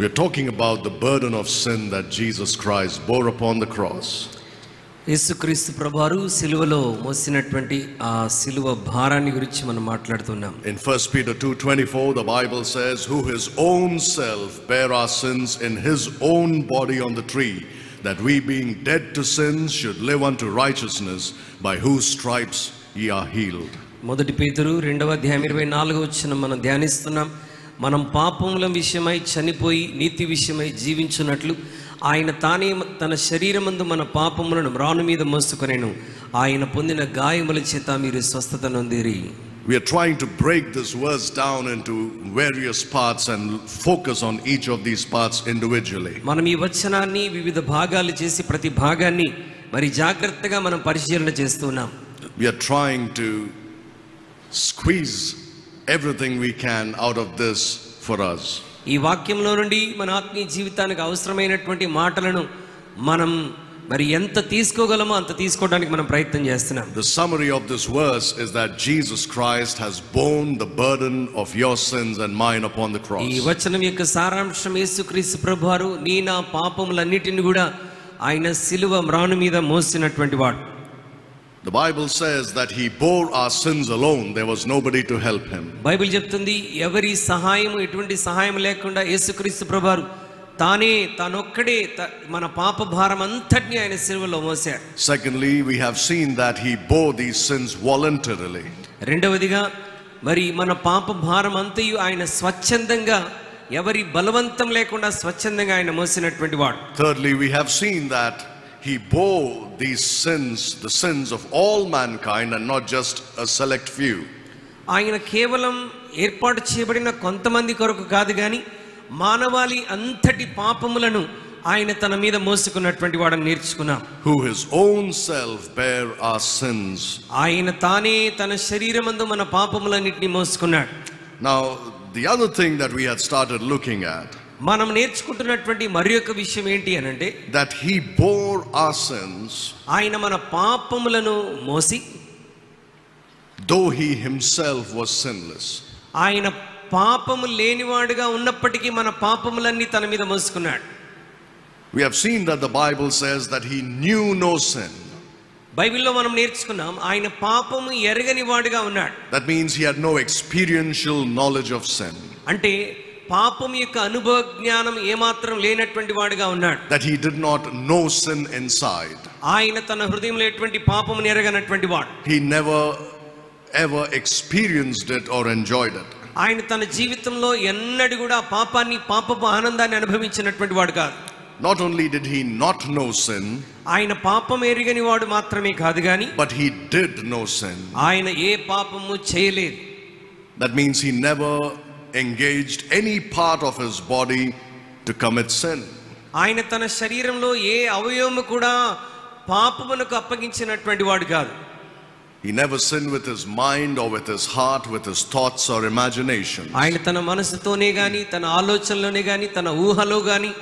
We are talking about the burden of sin that Jesus Christ bore upon the cross. యేసుక్రీస్తు ప్రభువారు సిలువలో మోసినటువంటి ఆ సిలువ భారాన్ని గురించి మనం మాట్లాడుతున్నాం. In 1 Peter 2:24 the Bible says, who his own self bare our sins in his own body on the tree, that we being dead to sins should live unto righteousness, by whose stripes ye are healed. మొదటి పేతురు 2వ అధ్యాయం 24వ వచనం మనం ధ్యానిస్తున్నాం. మనం పాపముల విషయమై చనిపోయి నీతి విషయమై జీవించున్నట్లు ఆయన తానే తన శరీరమందు మన పాపములను మ్రాను మీద మోసుకొనెను, ఆయన పొందిన గాయముల చేత మీరు స్వస్థత నొందిరి. We are trying to break this verse down into various parts and focus on each of these parts individually. మనం ఈ వచనాన్ని వివిధ భాగాలు చేసి ప్రతి భాగాన్ని మరి జాగ్రత్తగా మనం పరిశీలన చేస్తున్నాం. We are trying to squeeze everything we can out of this for us. ఈ వాక్యంలో నుండి మన ఆత్మీయ జీవితానికి అవసరమైనటువంటి మాటలను మనం మరి ఎంత తీసుకోగలమో అంత తీసుకోవడానికి మనం ప్రయత్నం చేస్తున్నాం. The summary of this verse is that Jesus Christ has borne the burden of your sins and mine upon the cross. ఈ వచనం యొక్క సారాంశం యేసుక్రీస్తు ప్రభువారు నీ నా పాపములన్నిటిని కూడా ఆయన సిలువ మ్రాను మీద మోసినటువంటి వాడు. The Bible says that he bore our sins alone. There was nobody to help him. Bible చెప్తుంది ఎవరి సహాయం ఎటువంటి సహాయం లేకుండా యేసుక్రీస్తు ప్రభువారు తానొక్కడే మన పాప భారం అంతటిని ఆయన సిలువలో మోసారు. Secondly, we have seen that he bore these sins voluntarily. రెండవదిగా మరి మన పాప భారం అంతయు ఆయన స్వచ్ఛందంగా ఎవరి బలవంతం లేకుండా స్వచ్ఛందంగా ఆయన మోసినటువంటి వాడు. Thirdly, we have seen that he bore these sins, the sins of all mankind and not just a select few. ఆయన కేవలం ఏర్పాటు చేయబడిన కొంతమంది కొరకు కాదు గాని మానవాళి అంతటి పాపములను ఆయన తన మీద మోసుకున్నటువంటి వాడని నేర్చుకున్నాం. Who his own self bare our sins. ఆయన తానే తన శరీరమందు మన పాపములన్నిటిని మోసుకున్నాడు. Now the other thing that we had started looking at, మనం నేర్చుకుంటున్నటువంటి మరి ఒక విషయం ఏంటి అనంటే, that he bore our sins ఆయన మన పాపములను మోసి though he himself was sinless. ఆయన పాపము లేనివాడుగా ఉన్నప్పటికీ మన పాపములన్నీ తన మీద మోసుకున్నాడు. We have seen that the Bible says that he knew no sin. బైబిల్లో మనం నేర్చుకున్నాం ఆయన పాపము ఎరగని వాడుగా ఉన్నాడు. That means he had no experiential knowledge of sin. అంటే పాపం యొక్క అనుభవ జ్ఞానం ఏమాత్రం లేనటువంటి వాడుగా ఉన్నాడు. That he did not know sin inside. ఆయన తన హృదయంలో ఎటువంటి పాపమును ఎరగనటువంటి వాడు. He never ever experienced it or enjoyed it. ఆయన తన జీవితంలో ఎన్నడూ కూడా పాపాన్ని పాపపు ఆనందాన్ని అనుభవించినటువంటి వాడు కాదు. Not only did he not know sin, ఆయన పాపం ఎరగని వాడు మాత్రమే కాదు గాని but he did know sin. ఆయన ఏ పాపము చేయలేదు. That means he never engaged any part of his body to commit sin. ఆయన తన శరీరంలో ఏ అవయవము కూడా పాపమునకు అప్పగించినటువంటి వాడు కాదు. He never sinned with his mind or with his heart, with his thoughts or imaginations. ఆయన తన మనసుతోనే గాని తన ఆలోచనలోనే గాని తన ఊహలో గాని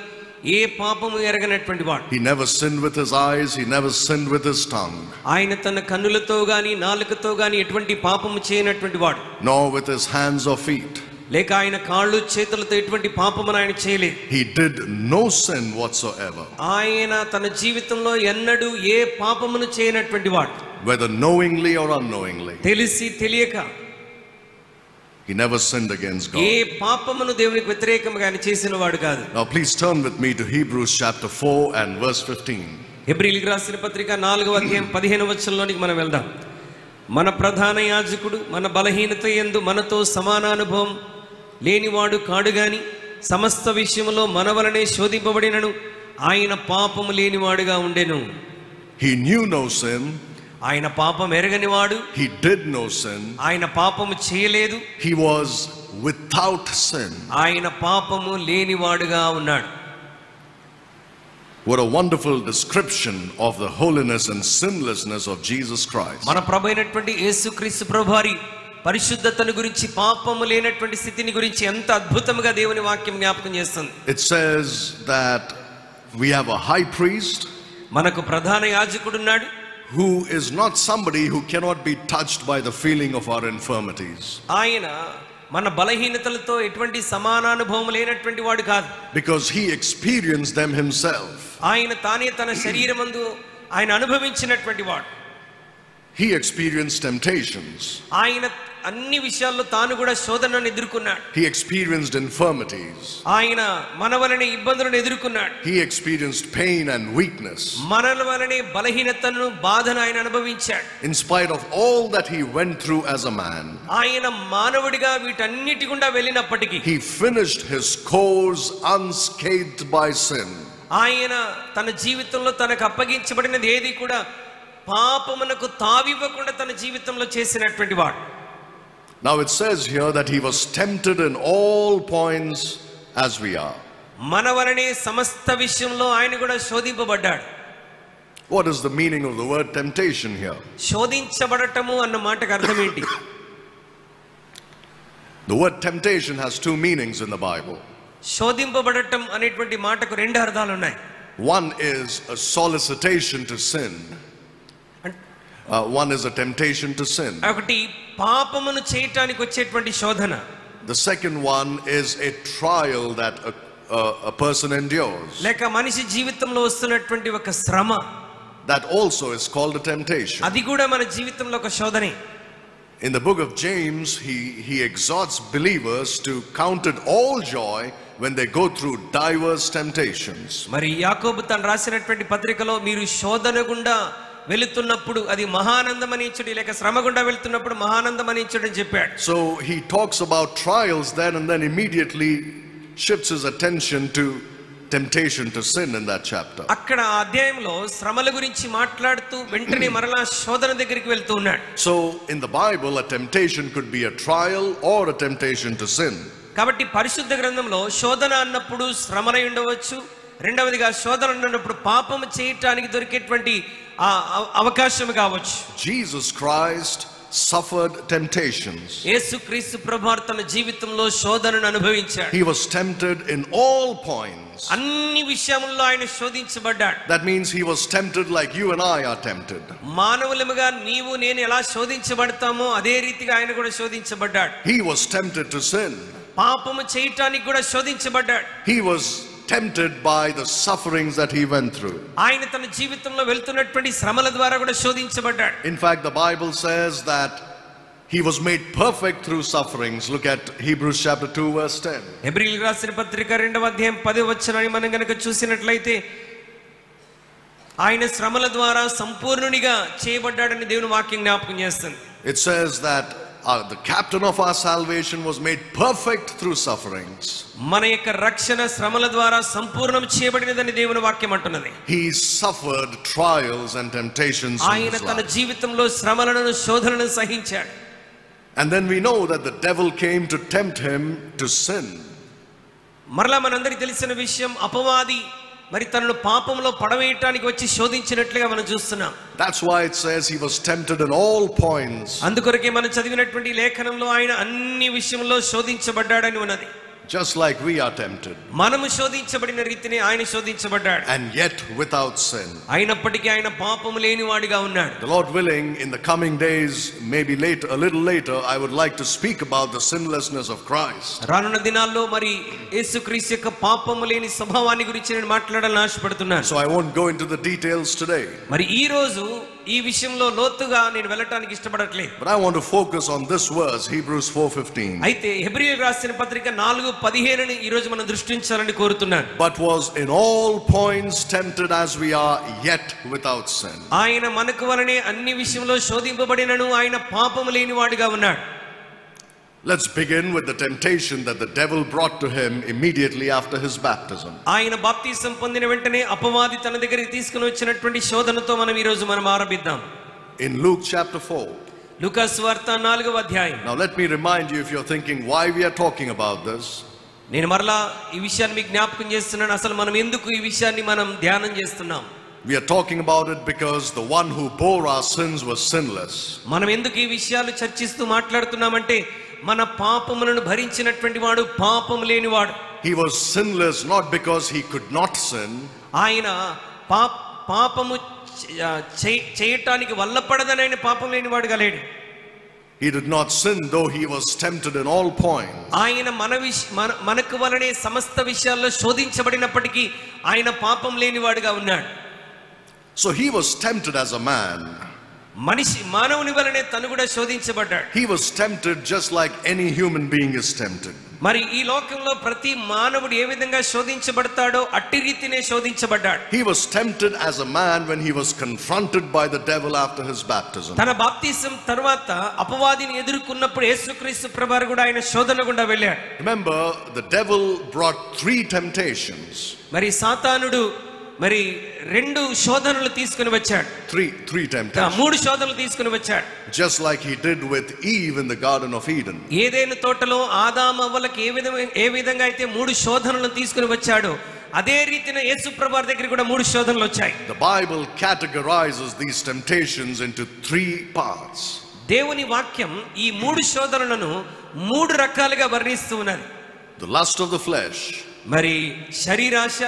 ఏ పాపము ఎరగనటువంటి వాడు. He never sinned with his eyes, he never sinned with his tongue. ఆయన తన కన్నులతో గాని నాలుకతో గాని ఎటువంటి పాపము చేయనటువంటి వాడు. Nor with his hands or feet. లేక ఆయన కాళ్ళు చేతులతో ఎటువంటి పాపమును ఆయన చేయలేదు. He did no sin whatsoever. ఆయన తన జీవితంలో ఎన్నడూ ఏ పాపమును చేయనటువంటి వాడు. Whether knowingly or unknowingly. తెలిసి తెలియక He never sinned against God. ఏ పాపమును దేవునికి వ్యతిరేకంగా ఆయన చేసిన వాడు కాదు. Now please turn with me to Hebrews chapter 4 and verse 15. హెబ్రీయులకు రాసిన పత్రిక 4వ అధ్యాయం 15వ వచనంలోనికి మనం వెళ్దాం. మన ప్రధాన యాజకుడు మన బలహీనత యందు మనతో సమానానుభవం లేనివాడు కాడు గాని సమస్త విషయములో మన వలనే శోధింపబడినను ఆయన పాపము లేనివాడుగా ఉండెను. He knew no sin. ఆయన పాపం ఎరగనివాడు. He did no sin. ఆయన పాపము చేయలేదు. He was without sin. ఆయన పాపము లేనివాడుగా ఉన్నాడు. What a wonderful description of the holiness and sinlessness of Jesus Christ. మన ప్రభువైనటువంటి యేసుక్రీస్తు ప్రభువారి పరిశుద్ధతను గురించి పాపము లేనటువంటి స్థితిని గురించి ఎంత అద్భుతంగా దేవుని వాక్యం జ్ఞాపకం చేస్తుంది. It says that we have a high priest మనకు ప్రధాన యాజకుడు ఉన్నాడు. who is not somebody who cannot be touched by the feeling of our infirmities. ఆయన మన బలహీనతలతో ఎటువంటి సమానానుభవం లేనటువంటి వాడు కాదు. Because he experienced them himself. ఆయన తానే తన శరీరమందు ఆయన అనుభవించినటువంటి వాడు. He experienced temptations. ఆయన అన్ని విషయాల్లో తాను కూడా శోధనను ఎదుర్కొన్నాడు. He experienced infirmities. ఆయన మన వలనే ఇబ్బందులను ఎదుర్కొన్నాడు. He experienced pain and weakness. మన వలనే బలహీనతను బాధను ఆయన అనుభవించాడు. In spite of all that he went through as a man, ఆయన మానవుడిగా వీటన్నిటి గుండా వెళ్ళినప్పటికీ he finished his course unscathed by sin. ఆయన తన జీవితంలో తనకు అప్పగించబడినది ఏది కూడా పాపమునకు తావివ్వకుండా తన జీవితంలో చేసినటువంటి వాడు. Now it says here that he was tempted in all points as we are. మన వలనే సమస్త విషయంలో ఆయన కూడా శోధింపబడ్డాడు. What is the meaning of the word temptation here? శోధించబడటము అన్న మాటకు అర్థం ఏంటి? The word temptation has two meanings in the Bible. శోధింపబడటం అనేటువంటి మాటకు రెండు అర్థాలు ఉన్నాయి. One is a solicitation to sin. One is a temptation to sin. ఒకటి పాపమును చేయటానికి వచ్చేటువంటి శోధన. The second one is a trial that a person endures. లేక మనిషి జీవితంలో వస్తున్నటువంటి ఒక శ్రమ. That also is called a temptation. అది కూడా మన జీవితంలో ఒక శోధనే. In the book of James, he exhorts believers to count it all joy when they go through diverse temptations. మరి యాకోబు తను రాసినటువంటి పత్రికలో మీరు శోధన గుండా వెళుతున్నప్పుడు అది మహానందమని ఇచ్చుడి, లేక శ్రమ గుండా వెళ్తున్నప్పుడు మహానందమని ఇచ్చుడి అని చెప్పాడు. So he talks about trials then and then immediately shifts his attention to temptation to sin in that chapter. అక్కడ ఆ అధ్యాయంలో శ్రమల గురించి మాట్లాడుతూ వెంటనే మరలా శోధన దగ్గరికి వెళ్తూ ఉన్నాడు. So in the Bible a temptation could be a trial or a temptation to sin. కాబట్టి పరిశుద్ధ గ్రంథంలో శోధన అన్నప్పుడు శ్రమలై ఉండవచ్చు, రెండవదిగా శోధన అన్నప్పుడు పాపం చేయటానికి దొరికేటువంటి అవకాశం కావచ్చు. Jesus Christ suffered temptations. యేసుక్రీస్తు ప్రభువు తన జీవితంలో శోధనను అనుభవించాడు. He was tempted in all points. అన్ని విషయాల్లో ఆయన శోధించబడ్డాడు. That means he was tempted like you and I are tempted. మానవులముగా నీవు నేను ఎలా శోధించబడతామో అదే రీతిగా ఆయన కూడా శోధించబడ్డాడు. He was tempted to sin. పాపము చేయటానికి కూడా శోధించబడ్డాడు. He was tempted by the sufferings that he went through. ఆయన తన జీవితంలో వెళ్తున్నటువంటి శ్రమల ద్వారా కూడా శోధించబడ్డాడు. In fact, the Bible says that he was made perfect through sufferings. Look at Hebrews chapter 2 verse 10. హెబ్రీయులకు రాసిన పత్రిక 2వ అధ్యాయం 10వ వచనాన్ని మనం గనుక చూసినట్లయితే ఆయన శ్రమల ద్వారా సంపూర్ణునిగా చేయబడ్డాడని దేవుని వాక్యం జ్ఞాపకం చేస్తుంది. It says that the captain of our salvation was made perfect through sufferings. మన యొక్క రక్షణ శ్రమల ద్వారా సంపూర్ణం చేయబడినదని దేవుని వాక్యం అంటున్నది. He suffered trials and temptations. ఆయన తన జీవితంలో శ్రమలను శోధనలను సహించాడు. And then we know that the devil came to tempt him to sin. మరలా మనందరికీ తెలిసిన విషయం, అపవాది మరి తనను పాపంలో పడవేయటానికి వచ్చి శోధించినట్లుగా మనం చూస్తున్నాం. That's why it says he was tempted in all points. అందుకొరకే మనం చదివినటువంటి లేఖనంలో ఆయన అన్ని విషయంలో శోధించబడ్డాడని ఉన్నది. Just like we are tempted. మనము శోధించబడిన రీతిని ఆయన శోధించబడ్డాడు. And yet without sin. అయినప్పటికీ ఆయన పాపము లేనివాడిగా ఉన్నాడు. The Lord willing, in the coming days, maybe later, a little later, I would like to speak about the sinlessness of Christ. రానున్న దినాల్లో మరి యేసుక్రీస్తు యొక్క పాపము లేని స్వభావాన్ని గురించి నేను మాట్లాడాలని ఆశపడుతున్నాను. So I won't go into the details today. మరి ఈ రోజు ఈ విషయంలో లోతుగా నేను వెళ్ళటానికి ఇష్టపడట్లేదు. But I want to focus on this verse, Hebrews 4:15. అయితే హెబ్రీయులకు రాసిన పత్రిక 4:15ని ఈ రోజు మనం దృష్టించాలని కోరుతున్నాను. But was in all points tempted as we are, yet without sin. ఆయన మనకు వలనే అన్ని విషయంలో శోధింపబడినను ఆయన పాపము లేనివాడిగా ఉన్నాడు. Let's begin with the temptation that the devil brought to him immediately after his baptism. ఆయన బాప్తిసం పొందిన వెంటనే అపవాది తన దగ్గరికి తీసుకుని వచ్చినటువంటి శోధనతో మనం ఈ రోజు ఆరంభిద్దాం. In Luke chapter 4. లూకా సువార్త 4వ అధ్యాయం. Now let me remind you, if you're thinking why we are talking about this. నేను మరలా ఈ విషయాన్ని మీకు జ్ఞాపకం చేస్తున్నాను. అసలు మనం ఎందుకు ఈ విషయాన్ని మనం ధ్యానం చేస్తున్నాం? We are talking about it because the one who bore our sins was sinless. మనం ఎందుకు ఈ విషయాలు చర్చిస్తూ మాట్లాడుతున్నామంటే మన పాపములను భరించినటువంటి వాడు పాపము లేనివాడు. He was sinless not because he could not sin. ఆయన పాపము చేయటానికి వల్లపడదని ఆయన పాపం లేనివాడుగా లేడు. He did not sin though he was tempted in all points. ఆయన మనకు వలనే సమస్త విషయాల్లో శోధించబడినప్పటికీ ఆయన పాపం లేనివాడుగా ఉన్నాడు. So he was tempted as a man. మానవుని వలనే తను కూడా శోధించబడ్డాడు. He was tempted just like any human being is tempted. మరి ఈ లోకంలో ప్రతి మానవుడు ఏ విధంగా శోధించబడతాడో అట్టి రీతినే శోధించబడ్డాడు. He was tempted as a man when he was confronted by the devil after his baptism. తన బాప్తిసం తర్వాత అపవాదిని ఎదుర్కొన్నప్పుడు యేసుక్రీస్తు ప్రభువారు కూడా ఆయన శోధన గుండా వెళ్ళాడు. Remember, the devil brought 3 temptations. మరి సాతానుడు మరి 2 శోధనలు తీసుకుని వచ్చాడు. 3 temptations. 3 శోధనలు తీసుకుని వచ్చాడు. Just like he did with Eve in the Garden of Eden. ఏదెను తోటలో ఆదాము అవ్వలకు ఏ విధంగా అయితే 3 శోధనలను తీసుకుని వచ్చాడో అదే రీతిన యేసు ప్రభువారి దగ్గర కూడా 3 శోధనలు వచ్చాయి. The Bible categorizes these temptations into 3 parts. దేవుని వాక్యం ఈ 3 శోధనలను 3 రకాలుగా వర్ణిస్తూ ఉన్నది. The lust of the flesh, మరి శరీరాశ,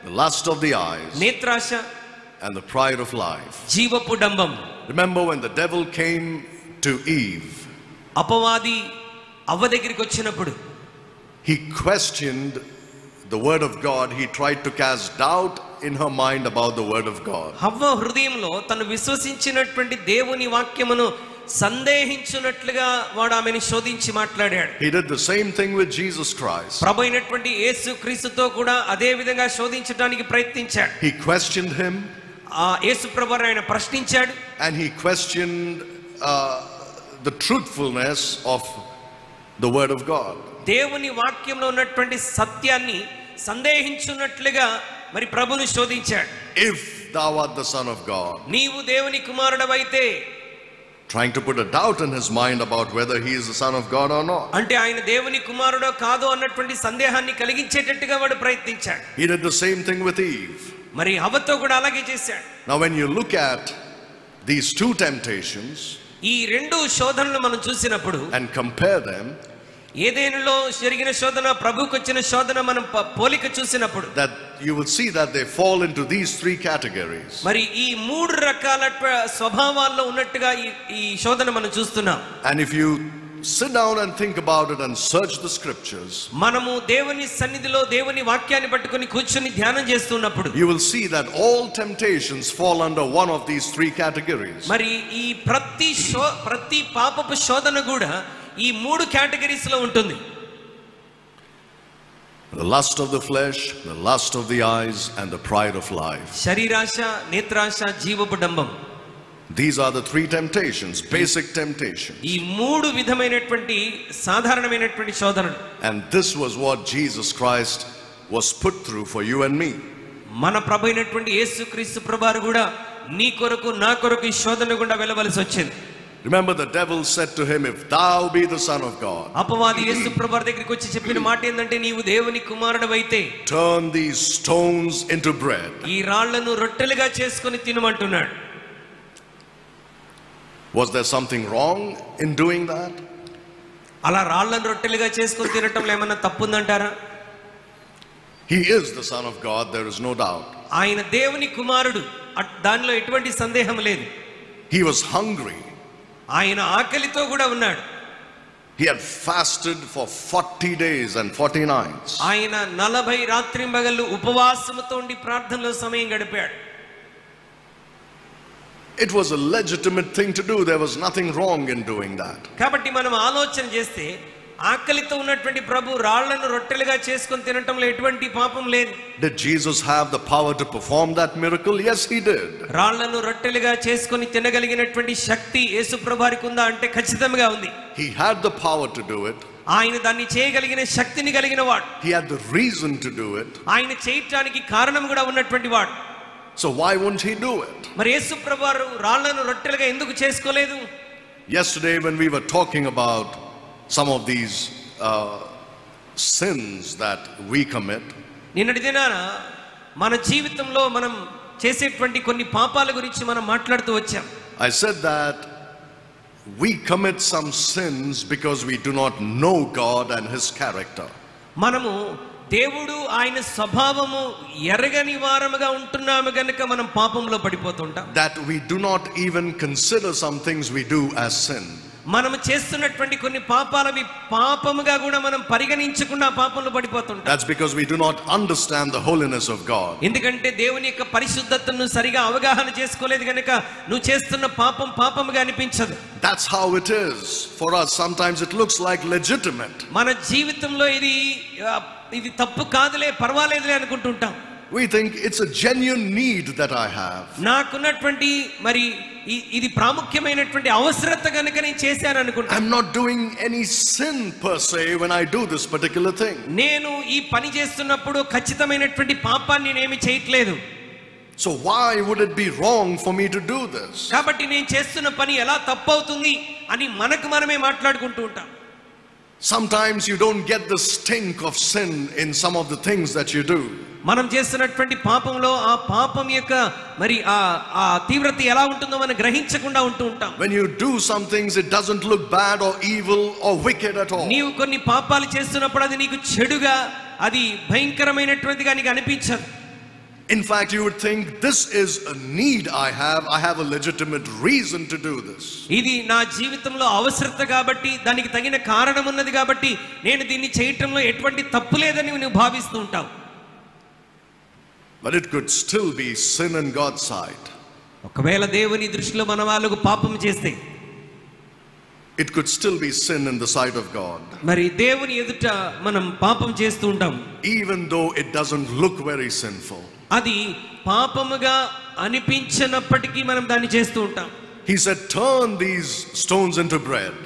the lust of the eyes, నేత్రాశ, and the pride of life. జీవపు డంబం. Remember when the devil came to Eve, అపవాది అవ్వ దగ్గరికి వచ్చినప్పుడు he questioned the word of God. He tried to cast doubt in her mind about the word of God. హవ్వ హృదయంలో తను విశ్వసించినటువంటి దేవుని వాక్యమును సందేహించునట్లుగా వాడు ఆమెను శోధించి మాట్లాడాడు. He did the same thing with Jesus Christ. ప్రభు అయినటువంటి యేసుక్రీస్తుతో కూడా అదే విధంగా శోధించడానికి ప్రయత్నించాడు. He questioned him. యేసు ప్రభువారు ఆయన ప్రశ్నించాడు. And he questioned the truthfulness of the word of God. దేవుని వాక్యంలో ఉన్నటువంటి సత్యాన్ని సందేహించున్నట్లుగా మరి ప్రభువును శోధించాడు. If thou art the son of God. నీవు దేవుని కుమారుడవైతే, trying to put a doubt in his mind about whether he is the son of God or not. అంటే ఆయన దేవుని కుమారుడో కాదో అన్నటువంటి సందేహాన్ని కలిగించేటట్టుగా వాడు ప్రయత్నించాడు. He did the same thing with Eve. మరి హవ్వతో కూడా అలాగే చేశాడు. Now when you look at these 2 temptations, ఈ 2 శోధనలు మనం చూసినప్పుడు and compare them, ఏదెనులో జరిగిన శోధన, ప్రభువుకు వచ్చిన శోధన మనం పోలిక చూసినప్పుడు, that you will see that they fall into these 3 categories. మరి ఈ 3 రకాల స్వభావాల్లో ఉన్నట్టుగా ఈ శోధన మనం చూస్తున్నాం. And if you sit down and think about it and search the scriptures, మనము దేవుని సన్నిధిలో దేవుని వాక్యాన్ని పట్టుకొని కూర్చొని ధ్యానం చేస్తున్నప్పుడు, you will see that all temptations fall under one of these 3 categories. మరి ఈ ప్రతి పాపపు శోధన కూడా ఈ 3 కేటగిరీస్ లో ఉంటుంది. The lust of the flesh, the lust of the eyes, and the pride of life. శరీరాశ, నేత్రాశ, జీవపు డంబం. These are the 3 temptations, basic temptations. ఈ 3 విధమైనటువంటి సాధారణమైనటువంటి శోధనలు. And this was what Jesus Christ was put through for you and me. మన ప్రభు అయినటువంటి యేసుక్రీస్తు ప్రభువారు కూడా నీ కొరకు నా కొరకు ఈ శోధన గుండా వెళ్ళవలసి వచ్చింది. Remember, the devil said to him, if thou be the son of God, అపవాది యేసు ప్రభువారి దగ్గరికి వచ్చి చెప్పిన మాట ఏంటంటే, నీవు దేవుని కుమారుడవైతే turn these stones into bread. ఈ రాళ్లను రొట్టెలుగా చేసుకొని తినమంటున్నాడు. Was there something wrong in doing that? అలా రాళ్లను రొట్టెలుగా చేసుకొని తినటంలో ఏమన్నా తప్పుందంటారా? He is the son of God, there is no doubt. ఆయన దేవుని కుమారుడు, దానిలో ఎటువంటి సందేహం లేదు. He was hungry. ఆయన ఆకలితో కూడా ఉన్నాడు. He had fasted for 40 days and 40 nights. ఆయన 40 రాత్రింబగళ్ళు ఉపవాసముతో ఉండి ప్రార్థనలో సమయం గడిపాడు. It was a legitimate thing to do. There was nothing wrong in doing that. కాబట్టి మనం ఆలోచన చేస్తే ఆకలితో ఉన్నటువంటి ప్రభు రాళ్లను రొట్టెలుగా చేసుకొని తినటంలో ఎటువంటి పాపం లేదు. Did Jesus have the power to perform that miracle? Yes, he did. రాళ్లను రొట్టెలుగా చేసుకొని తినగలిగినటువంటి శక్తి యేసు ప్రభువారికి ఉందా అంటే ఖచ్చితంగా ఉంది. He had the power to do it. ఆయన దాన్ని చేయగలిగిన శక్తిని కలిగిన వాడు. He had the reason to do it. ఆయన చేయటానికి కారణం కూడా ఉన్నటువంటి వాడు. So why wouldn't he do it? మరి యేసు ప్రభువారు రాళ్లను రొట్టెలుగా ఎందుకు చేసుకోలేదు? Yesterday when we were talking about some of these sins that we commit, నిన్నటి దినాన మన జీవితంలో మనం చేసేటువంటి కొన్ని పాపాల గురించి మనం మాట్లాడుతూ వచ్చాం. I said that we commit some sins because we do not know God and his character. మనము దేవుడు ఆయన స్వభావము ఎరగని వారముగా ఉంటున్నాము గనుక మనం పాపంలో పడిపోతుంటాం. That we do not even consider some things we do as sin. మనం చేస్తున్నటువంటి కొన్ని పాపాలవి పాపముగా కూడా మనం పరిగణించకుండా పాపంలో పడిపోతుంటాం. That's because we do not understand the holiness of God. ఎందుకంటే దేవుని యొక్క పరిశుద్ధతను సరిగా అవగాహన చేసుకోలేదు గనుక నువ్వు చేస్తున్న పాపం పాపముగా అనిపించదు. That's how it is for us. Sometimes it looks like legitimate. మన జీవితంలో ఇది తప్పు కాదులే, పర్వాలేదులే అనుకుంటుంటాం. We think it's a genuine need that I have. నాకున్నటువంటి మరి ఇది ప్రాముఖ్యమైనటువంటి అవసరత గనుక నేను చేశాను అనుకుంటా. I'm not doing any sin per se when I do this particular thing. నేను ఈ పని చేస్తున్నప్పుడు ఖచ్చితమైనటువంటి పాపాన్ని నేనేమి చేయట్లేదు. So why would it be wrong for me to do this? కాబట్టి నేను చేస్తున్న పని ఎలా తప్పవుతుంది అని మనకు మనమే మాట్లాడుకుంటూ ఉంటాం. Sometimes you don't get the stink of sin in some of the things that you do. మనం చేస్తున్నటువంటి పాపంలో ఆ పాపం యొక్క మరి ఆ తీవ్రత ఎలా ఉంటుందో మనం గ్రహించకుండా ఉంటూ ఉంటాం. When you do some things, it doesn't look bad or evil or wicked at all. నీవు కొన్ని పాపాలు చేస్తున్నప్పుడు అది నీకు చెడుగా, అది భయంకరమైనటువంటిగా నీకు అనిపించదు. In fact, you would think this is a need I have a legitimate reason to do this. ఇది నా జీవితంలో అవసరత కాబట్టి, దానికి తగిన కారణం ఉన్నది కాబట్టి నేను దీన్ని చేయటంలో ఎటువంటి తప్పు లేదని నువ్వు భావిస్తూ ఉంటావు. But it could still be sin in God's sight. ఒకవేళ దేవుని దృష్టిలో మన వాళ్ళకు పాపం చేస్తే it could still be sin in the sight of God. మరి దేవుని ఎదుట మనం పాపం చేస్తూ ఉంటాం. Even though it doesn't look very sinful. అది పాపముగా అనిపించనప్పటికీ మనం దాన్ని చేస్తూ ఉంటాం. He said, turn these stones into bread.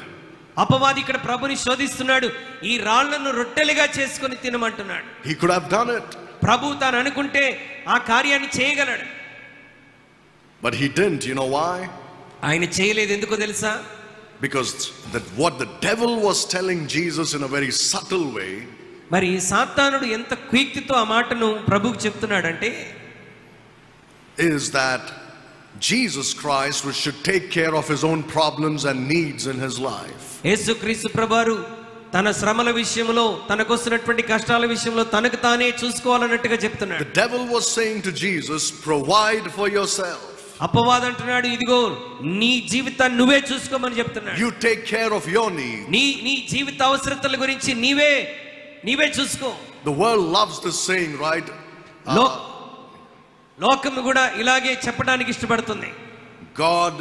అపవాది ఇక్కడ ప్రభుని శోధిస్తున్నాడు. ఈ రాళ్లను రొట్టెలుగా చేసుకొని తినమంటున్నాడు. He could have done it. ప్రభు తాను అనుకుంటే ఆ కార్యాన్ని చేయగలడు. But he didn't. You know why? ఆయన చేయలేదు. ఎందుకో తెలుసా? Because what the devil was telling Jesus in a very subtle way, మరి సాతానుడు ఎంత కుయుక్తితో ఆ మాటను ప్రభువుకు చెప్తున్నాడంటే, is that Jesus Christ should take care of his own problems and needs in his life. యేసుక్రీస్తు ప్రభువారు తన శ్రమల విషయంలో, తనకు వస్తున్నటువంటి కష్టాల విషయంలో తనకు తానే చూసుకోవాలన్నట్టుగా చెప్తున్నాడు. The devil was saying to Jesus, provide for yourself. అపవాది అంటున్నాడు, ఇదిగో నీ జీవితాన్ని నువ్వే చూసుకోమని చెప్తున్నాడు. You take care of your needs. నీ జీవిత అవసరతల గురించి నీవే చూసుకో. The world loves this saying, right? లోకం కూడా ఇలాగే చెప్పడానికి ఇష్టపడుతుంది. God,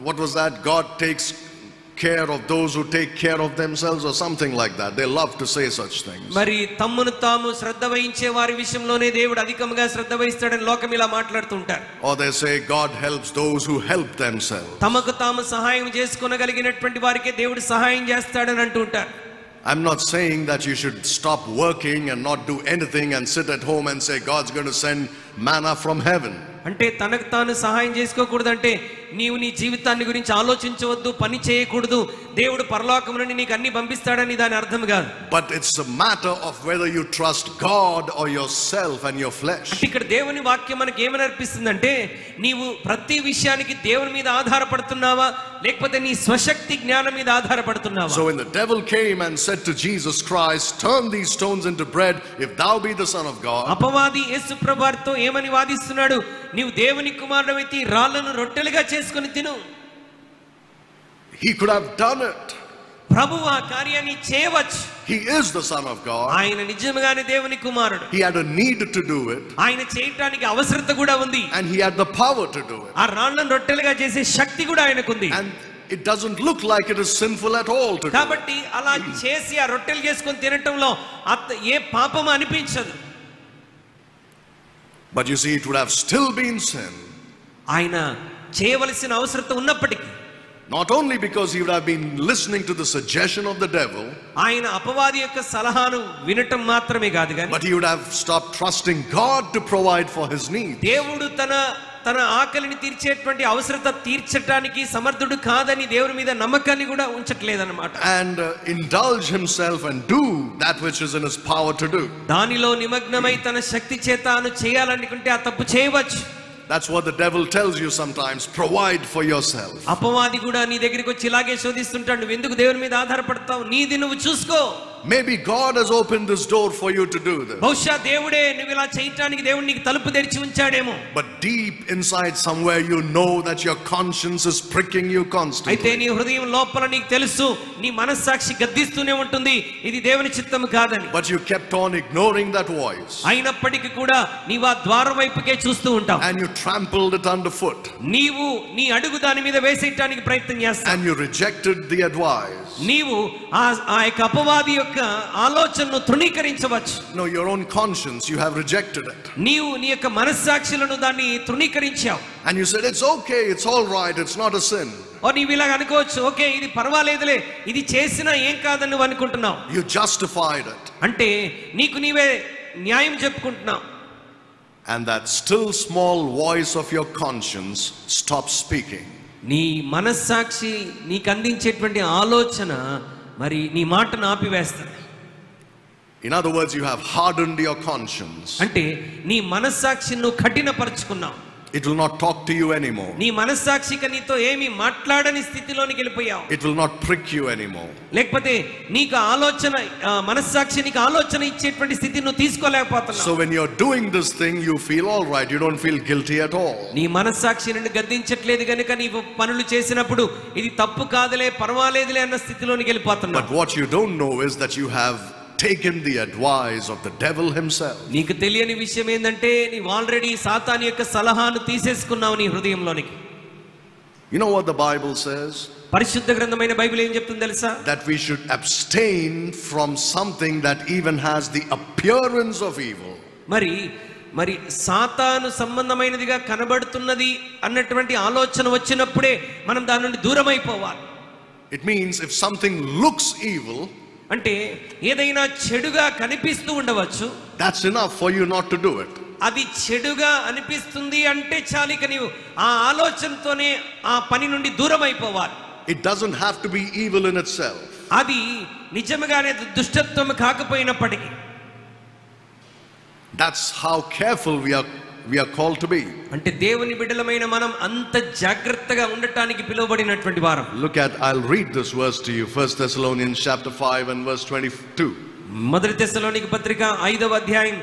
what was that? God takes care of those who take care of themselves or something like that. They love to say such things. మరి తమ్మును తాము శ్రద్ధ వహించే వారి విషయంలోనే దేవుడు అధికంగా శ్రద్ధ వహిస్తాడని లోకం ఇలా మాట్లాడుతుంటారు. Or they say God helps those who help themselves. తమకు తాము సహాయం చేసుకోగలిగినటువంటి వారికే దేవుడు సహాయం చేస్తాడని అంటుంటారు. I'm not saying that you should stop working and not do anything and sit at home and say God's going to send manna from heaven. అంటే తనకు తాను సహాయం చేసుకోకూడదు అంటే నీవు నీ జీవితాన్ని గురించి ఆలోచించవద్దు, పని చేయకూడదు, దేవుడు పరలోకం నుండి నీకు అన్ని పంపిస్తాడని దాని అర్థం కాదు. But it's a matter of whether you trust God or yourself and your flesh. ఇక్కడ దేవుని వాక్యం మనకి ఏమని అర్పిస్తుందంటే, నీవు ప్రతి విషయానికి దేవుని మీద ఆధారపడుతున్నావా లేకపోతే నీ స్వశక్తి జ్ఞానం మీద ఆధారపడుతున్నావా? So when the devil came and said to Jesus Christ, turn these stones into bread if thou be the son of God. అపవాది యేసు ప్రభువుతో ఏమని వాదిస్తున్నాడు? నీవు దేవుని కుమారుడివైతే రాళ్లను రొట్టెలుగా చేసుకొని తిను. He could have done it. ప్రభువు ఆ కార్యాన్ని చేయవచ్చు. He is the son of God. ఆయన నిజంగానే దేవుని కుమారుడు. He had a need to do it. ఆయన చేయడానికి అవసరత కూడా ఉంది. And he had the power to do it. ఆ రాళ్లను రొట్టెలుగా చేసే శక్తి కూడా ఆయనకుంది. And it doesn't look like it is sinful at all to do. కాబట్టి అలా చేసి ఆ రొట్టెలు చేసుకొని తినటంలో ఏ పాపం అనిపించదు. But you see, it would have still been sin. ఆయన చేయవలసిన అవసరత ఉన్నప్పటికీ, not only because he would have been listening to the suggestion of the devil, ఆయన అపవాది యొక్క సలహాను వినటం మాత్రమే కాదు కానీ, but he would have stopped trusting God to provide for his needs. దేవుడు తన ఆకలిని తీర్చేటువంటి అవసరత తీర్చడానికి సమర్థుడు కాదని దేవుని మీద నమ్మకాన్ని కూడా ఉంచట్లేదన్నమాట. And indulge himself and do that which is in his power to do. దానిలో నిమగ్నమై తన శక్తి చేత అను చేయాలనుకుంటే ఆ తప్పు చేయవచ్చు. That's what the devil tells you sometimes. Provide for yourself. అపవాది కూడా నీ దగ్గరికి వచ్చి ఇలాగే శోధిస్తుంటాడు. నువ్వు ఎందుకు దేవుని మీద ఆధారపడతావు? నీది నువ్వు చూసుకో. Maybe God has opened this door for you to do this. బహుశా దేవుడే నువ్వు ఇలా చేయటానికి దేవుడు నీకు తలుపు తెరిచి ఉంచాడేమో. But deep inside somewhere you know that your conscience is pricking you constantly. అయితే నీ హృదయం లోపల నీకు తెలుసు, నీ మనస్సాక్షి గద్దిస్తూనే ఉంటుంది ఇది దేవుని చిత్తము కాదని. But you kept on ignoring that voice. అయినప్పటికీ కూడా నీవు ఆ ద్వారం వైపుకే చూస్తూ ఉంటావు. And you trampled it underfoot. నీవు నీ అడుగు దాని మీద వేసేయడానికి ప్రయత్నం చేస్తావు. And you rejected the advice. నీవు ఆ యొక్క అపవాది యొక్క ఆలోచనను తృణీకరించవచ్చు. No, your own conscience, you have rejected it. నీవు నీ యొక్క మనస్సాక్షులను దాన్ని తృణీకరించావు. And you said it's okay, it's all right, it's not a sin. ఓ నీవు ఇలా అనుకోవచ్చు, ఓకే ఇది పర్వాలేదులే, ఇది చేసినా ఏం కాదని నువ్వు అనుకుంటున్నావు. You justified it. అంటే నీకు నీవే న్యాయం చెప్పుకుంటున్నావు. And that still small voice of your conscience stops speaking. నీ మనస్సాక్షి నీకు అందించేటువంటి ఆలోచన మరి నీ మాటను ఆపివేస్తుంది. In other words, you have hardened your conscience. అంటే నీ మనస్సాక్షిని నువ్వు కఠినపరుచుకున్నావు. It will not talk to you anymore. నీ మనస్సాక్షికి నీతో ఏమీ మాట్లాడని స్థితిలోనికి వెళ్ళిపోయావు. It will not prick you anymore. లేకపోతే నీకు ఆలోచన మనస్సాక్షి నీకు ఆలోచన ఇచ్చేటువంటి స్థితి నువ్వు తీసుకోలేకపోతున్నావు. So when you're doing this thing, you feel all right, you don't feel guilty at all. నీ మనస్సాక్షి నిన్ను గద్దించట్లేదు గనుక నీవు పనులు చేసినప్పుడు ఇది తప్పు కాదులే పర్వాలేదులే అన్న స్థితిలోనికి వెళ్ళిపోతున్నావు. But what you don't know is that you have taken the advice of the devil himself. నీకు తెలియని విషయం ఏందంటే నీవు ఆల్రెడీ సాతాను యొక్క సలహాను తీసేసుకున్నావు నీ హృదయంలోనికి. You know what the Bible says? పరిశుద్ధ గ్రంథమైన బైబిల్ ఏం చెప్తుంది తెలుసా? That we should abstain from something that even has the appearance of evil. మరి సాతాను సంబంధమైనదిగా కనబడుతున్నది అన్నటువంటి ఆలోచన వచ్చినప్పుడే మనం దాని నుండి దూరం అయిపోవాలి. It means if something looks evil, అంటే ఏదైనా చెడుగా కనిపిస్తూ ఉండవచ్చు, that's enough for you not to do it. అది చెడుగా అనిపిస్తుంది అంటే చాలిక నీవు ఆ ఆలోచనతోనే ఆ పని నుండి దూరం అయిపోవాలి. It doesn't have to be evil in itself. అది నిజంగానే దుష్టత్వం కాకపోయినప్పటికీ. That's how careful we are called to be. అంటే దేవుని బిడ్డలమైన మనం అంత జాగ్రత్తగా ఉండటానికి పిలువబడినటువంటి వారం. Look at, I'll read this verse to you, 1 Thessalonians chapter 5 and verse 22. మొదటి తెస్సలోనిక పత్రిక 5వ అధ్యాయం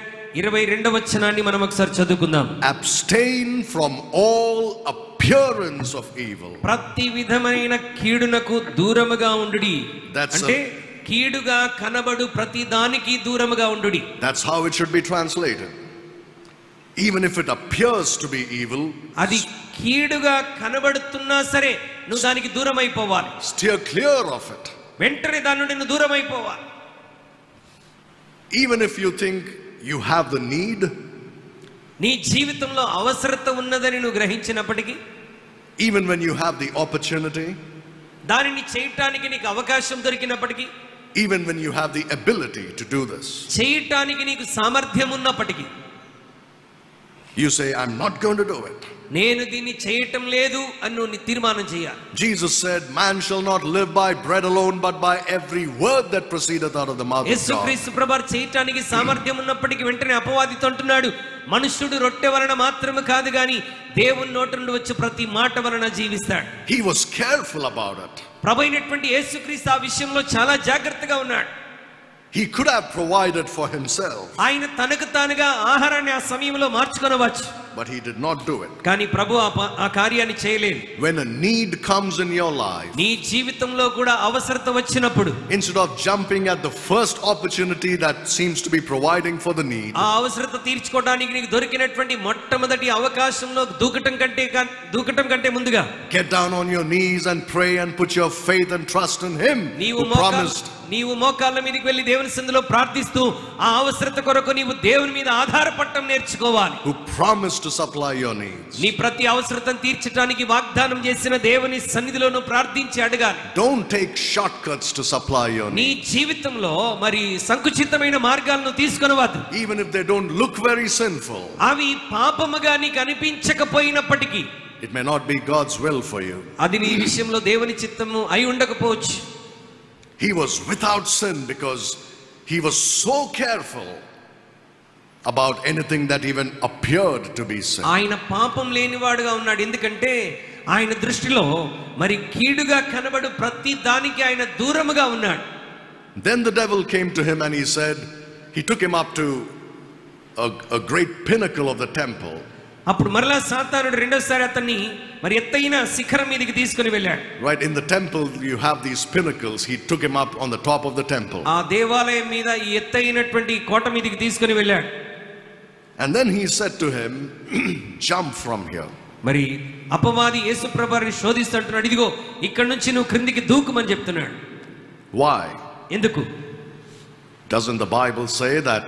22వ వచనాన్ని మనం ఒకసారి చదువుకుందాం. Abstain from all appearance of evil. ప్రతి విధమైన కీడునకు దూరముగా ఉండుడి. That's అంటే కీడుగా కనబడు ప్రతి దానికి దూరముగా ఉండుడి. That's how it should be translated. Even if it appears to be evil, అది కీడుగా కనబడుతున్నా సరే నువ్వు దానికి దూరం అయిపోవాలి. steer clear of it. వెంటనే దాని నుండి నువ్వు దూరం అయిపోవాలి. Even if you think you have the need, నీ జీవితంలో అవసరత ఉన్నదని నువ్వు గ్రహించినప్పటికీ, even when you have the opportunity, దానిని చేయటానికి నీకు అవకాశం దొరికినప్పటికీ, even when you have the ability to do this, చేయటానికి నీకు సామర్థ్యం ఉన్నప్పటికీ, you say, I'm not going to do it. నేను దీన్ని చేయటం లేదు అని నువ్వు తీర్మానం చేయాలి. Jesus said, man shall not live by bread alone, but by every word that proceedeth out of the mouth of God. యేసుక్రీస్తు ప్రభువు చేయటానికి సామర్థ్యం ఉన్నప్పటికీ వెంటనే అపవాదితో అంటున్నాడు, మనుష్యుడు రొట్టె వలన మాత్రమే కాదు గాని దేవుని నోటి నుండి వచ్చే ప్రతి మాట వలన జీవిస్తాడు. He was careful about it. ప్రభు అయినటువంటి యేసుక్రీస్తు ఆ విషయంలో చాలా జాగ్రత్తగా ఉన్నాడు. He could have provided for himself, ఆయన తనకు తానుగా ఆహారాన్ని ఆ సమయంలో మార్చుకొనవచ్చు, but he did not do it. కానీ ప్రభు ఆ కార్యాన్ని చేయలేదు. When a need comes in your life, నీ జీవితంలో కూడా అవసరత వచ్చినప్పుడు, instead of jumping at the first opportunity that seems to be providing for the need, ఆ అవసరత తీర్చుకోవడానికి నీకు దొరికినటువంటి మొట్టమొదటి అవకాశంలో దూకటం కంటే ముందుగా get down on your knees and pray and put your faith and trust in him who promised. నీవు మోకాళ్ళ మీదకి వెళ్ళి దేవుని సన్నిధిలో ప్రార్థిస్తూ ఆ అవసరత కొరకు నీవు దేవుని మీద ఆధారపడటం నేర్చుకోవాలి. Who promised to supply your needs. నీ ప్రతి అవసరతను తీర్చడానికి వాగ్దానం చేసిన దేవుని సన్నిధిలో నువ్వు ప్రార్థించి అడగాలి. Don't take shortcuts to supply your నీ needs. జీవితంలో మరి సంకుచితమైన మార్గాలను తీసుకొనవద్దు. Even if they don't look very sinful, అవి పాపముగా నీకు అనిపించకపోయినప్పటికీ, it may not be God's will for you. అది నీ విషయంలో దేవుని చిత్తము అయి ఉండకపోవచ్చు. He was without sin because he was so careful about anything that even appeared to be sin. ఆయన పాపం లేనివాడుగా ఉన్నాడు. ఎందుకంటే ఆయన దృష్టిలో మరి కీడుగా కనబడు ప్రతి దానికి ఆయన దూరముగా ఉన్నాడు. Then the devil came to him and he said, he took him up to a great pinnacle of the temple. అప్పుడు మరలా సాతానుడు రెండోసారి అతన్ని మరి ఎత్తైన శిఖరం మీదకి తీసుకొని వెళ్ళాడు. Right, in the temple you have these pinnacles. He took him up on the top of the temple. ఆ దేవాలయం మీద ఈ ఎత్తైనటువంటి కోట మీదకి తీసుకొని వెళ్ళాడు. And then he said to him, jump from here. మరి అపవాది యేసుప్రభుని శోధిస్తుంటున్నాడు. ఇదిగో ఇక్కడ నుంచి నువ్వు క్రిందికి దూకుమని చెప్తున్నాడు. Why? ఎందుకు? Doesn't the Bible say that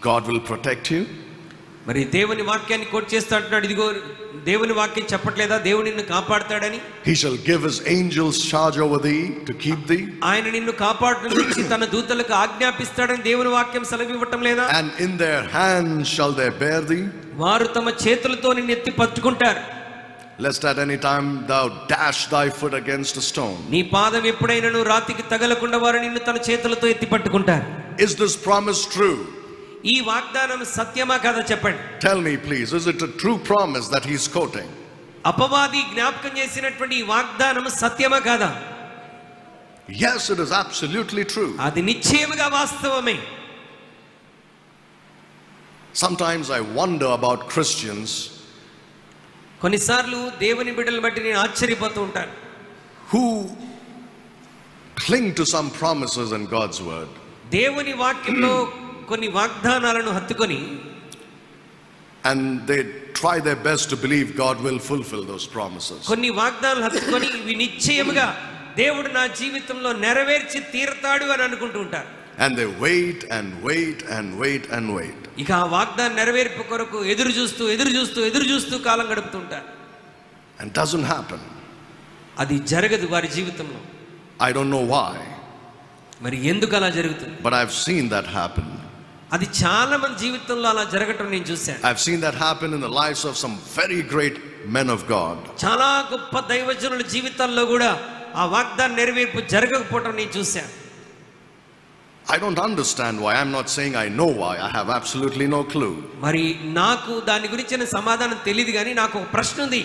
God will protect you? మరి దేవుని వాక్యాన్ని కోట్ చేస్తూ అంటున్నాడు. ఇదిగో దేవుని వాక్యం చెప్పట్లేదా దేవుడు నిన్ను కాపాడతాడని? He shall give his angels charge over thee to keep thee. ఆయన నిన్ను కాపాడుటకు తన దూతలకు ఆజ్ఞాపిస్తాడని దేవుని వాక్యం సెలవివ్వటం లేదా? And in their hands shall they bear thee. వారు తమ చేతులతో నిన్ను ఎత్తి పట్టుకుంటారు. Lest at any time thou dash thy foot against a stone. నీ పాదం ఎప్పుడైనాను రాతికి తగలకుండా వారు నిన్ను తన చేతులతో ఎత్తి పట్టుకుంటారు. Is this promise true? ఈ వాగ్దానం సత్యమా కాదా చెప్పండి. Tell me please, is it a true promise that he is quoting? అపవాది జ్ఞాపకం చేసినటువంటి ఈ వాగ్దానం సత్యమా కాదా? Yes, it is absolutely true. అది నిశ్చయముగా వాస్తవమే. Sometimes I wonder about Christians కొన్నిసార్లు దేవుని బిడ్డలను బట్టి నేను ఆశ్చర్యపోతూ ఉంటాను. who cling to some promises in God's word. దేవుని వాక్యంలో కొన్ని వాగ్దానాలను హత్తుకొని and they try their best to believe God will fulfill those promises. కొన్ని వాగ్దానాలు హత్తుకొని ఇవి నిశ్చయముగా దేవుడు నా జీవితంలో నెరవేర్చి తీరతాడు అని అనుకుంటూ ఉంటారు. And they wait and wait and wait and wait. ఇక ఆ వాగ్దానం నెరవేర్పు కొరకు ఎదురు చూస్తూ కాలం గడుపుతుంటారు. And doesn't happen. అది జరగదు వారి జీవితంలో. I don't know why. మరి ఎందుకు అలా జరుగుతుంది? But I've seen that happen. అది చాలా మంది జీవితంలో అలా జరగటం నేను చూశాను. I've seen that happen in the lives of some very great men of God. చాలా గొప్ప దైవజనుల జీవితాల్లో కూడా ఆ వాగ్దానం నెరవేర్పు జరగకపోవటం నేను చూశాను. I don't understand why. I'm not saying I know why. I have absolutely no clue. మరి నాకు దాని గురించిన సమాధానం తెలియదు కానీ నాకు ఒక ప్రశ్న ఉంది.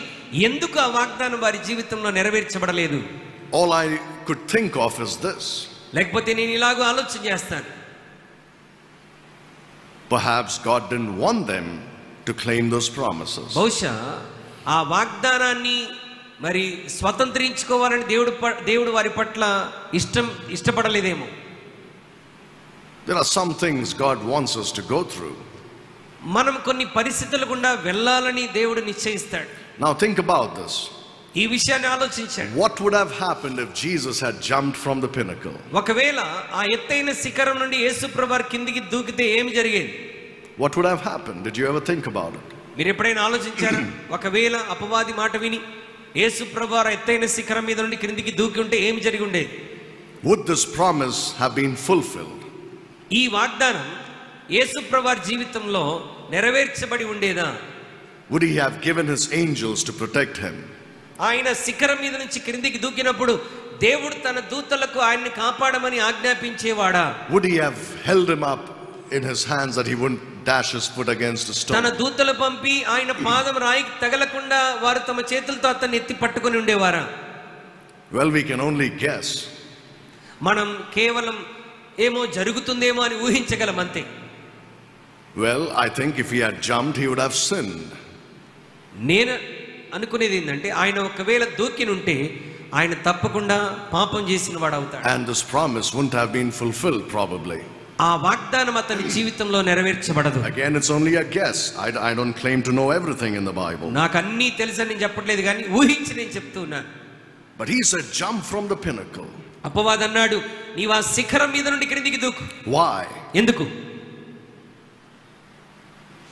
ఎందుకు ఆ వాగ్దానం వారి జీవితంలో నెరవేర్చబడలేదు? All I could think of is this. లేకపోతే నేను ఇలాగో ఆలోచన చేస్తాను. Perhaps God didn't want them to claim those promises. బహుశా ఆ వాగ్దానాన్ని మరి స్వతంత్రించుకోవాలని దేవుడు వారి పట్ల ఇష్టపడలేదేమో. There are some things God wants us to go through. మనం కొన్ని పరిస్థితుల గుండా వెళ్ళాలని దేవుడు నిశ్చయిస్తాడు. Now think about this. ఈ విషయాన్ని ఆలోచించండి. What would have happened if Jesus had jumped from the pinnacle? ఒకవేళ ఆ ఎత్తైన శిఖరం నుండి యేసుప్రభు కిందికి దూకితే ఏమి జరిగేది? What would have happened? Did you ever think about it? మీరు ఎప్పుడైనా ఆలోచించారా? ఒకవేళ అపవాది మాట విని యేసుప్రభు ఎత్తైన శిఖరం మీద నుండి క్రిందికి దూకి ఉంటే ఏమి జరిగి ఉండేది? Would this promise have been fulfilled? ఈ వాగ్దానం యేసుప్రభు జీవితంలో నెరవేర్చబడి ఉండేదా? Would he have given his angels to protect him? ఆయన శిఖరం మీద నుంచి క్రిందికి దూకినప్పుడు దేవుడు తన దూతలకు ఆయన్ని కాపాడమని ఆజ్ఞాపించేవాడా? Would he have held him up in his hands that he wouldn't dash his foot against a stone? తన దూతలు పంపి ఆయన పాదం రాయికి తగలకుండా వారు తమ చేతులతో అతన్ని ఎత్తి పట్టుకొని ఉండేవారా? Well, we can only guess. మనం కేవలం ఏమో జరుగుతుందేమో అని ఊహించగలం అంతే. Well, I think if he had jumped, he would have sinned. నేను అనుకునేది ఏంటంటే ఆయన ఒకవేళ దూకినుంటే ఆయన తప్పకుండా పాపం చేసిన వాడు అవుతాడు. And this promise wouldn't have been fulfilled probably. ఆ వాగ్దానం అతని జీవితంలో నెరవేర్చబడదు. Again, it's only a guess. I don't claim to know everything in the Bible. నాకు అన్నీ తెలుసని నేను చెప్పట్లేదు కానీ ఊహించి నేను చెప్తూ ఉన్నాను. But he said, jump from the pinnacle. అపవాది అన్నాడు, నీవు ఆ శిఖరం మీద నుండి క్రిందికి దూకు. Why? ఎందుకు?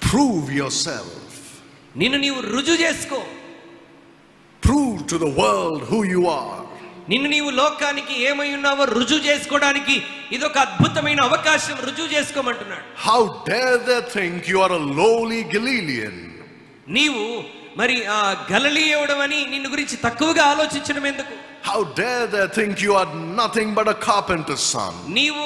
Prove yourself. నిన్ను నీవు రుజువు చేసుకో. Prove to the world who you are. నిన్ను నీవు లోకానికి ఏమై ఉన్నావో రుజువు చేసుకోవడానికి ఇదొక అద్భుతమైన అవకాశం. రుజువు చేసుకోమంటున్నాడు. How dare they think you are a lowly Galilean? నీవు మరి ఆ గలిలయుడవని నిన్ను గురించి తక్కువగా ఆలోచించడం ఎందుకు? How dare they think you are nothing but a carpenter's son? నీవు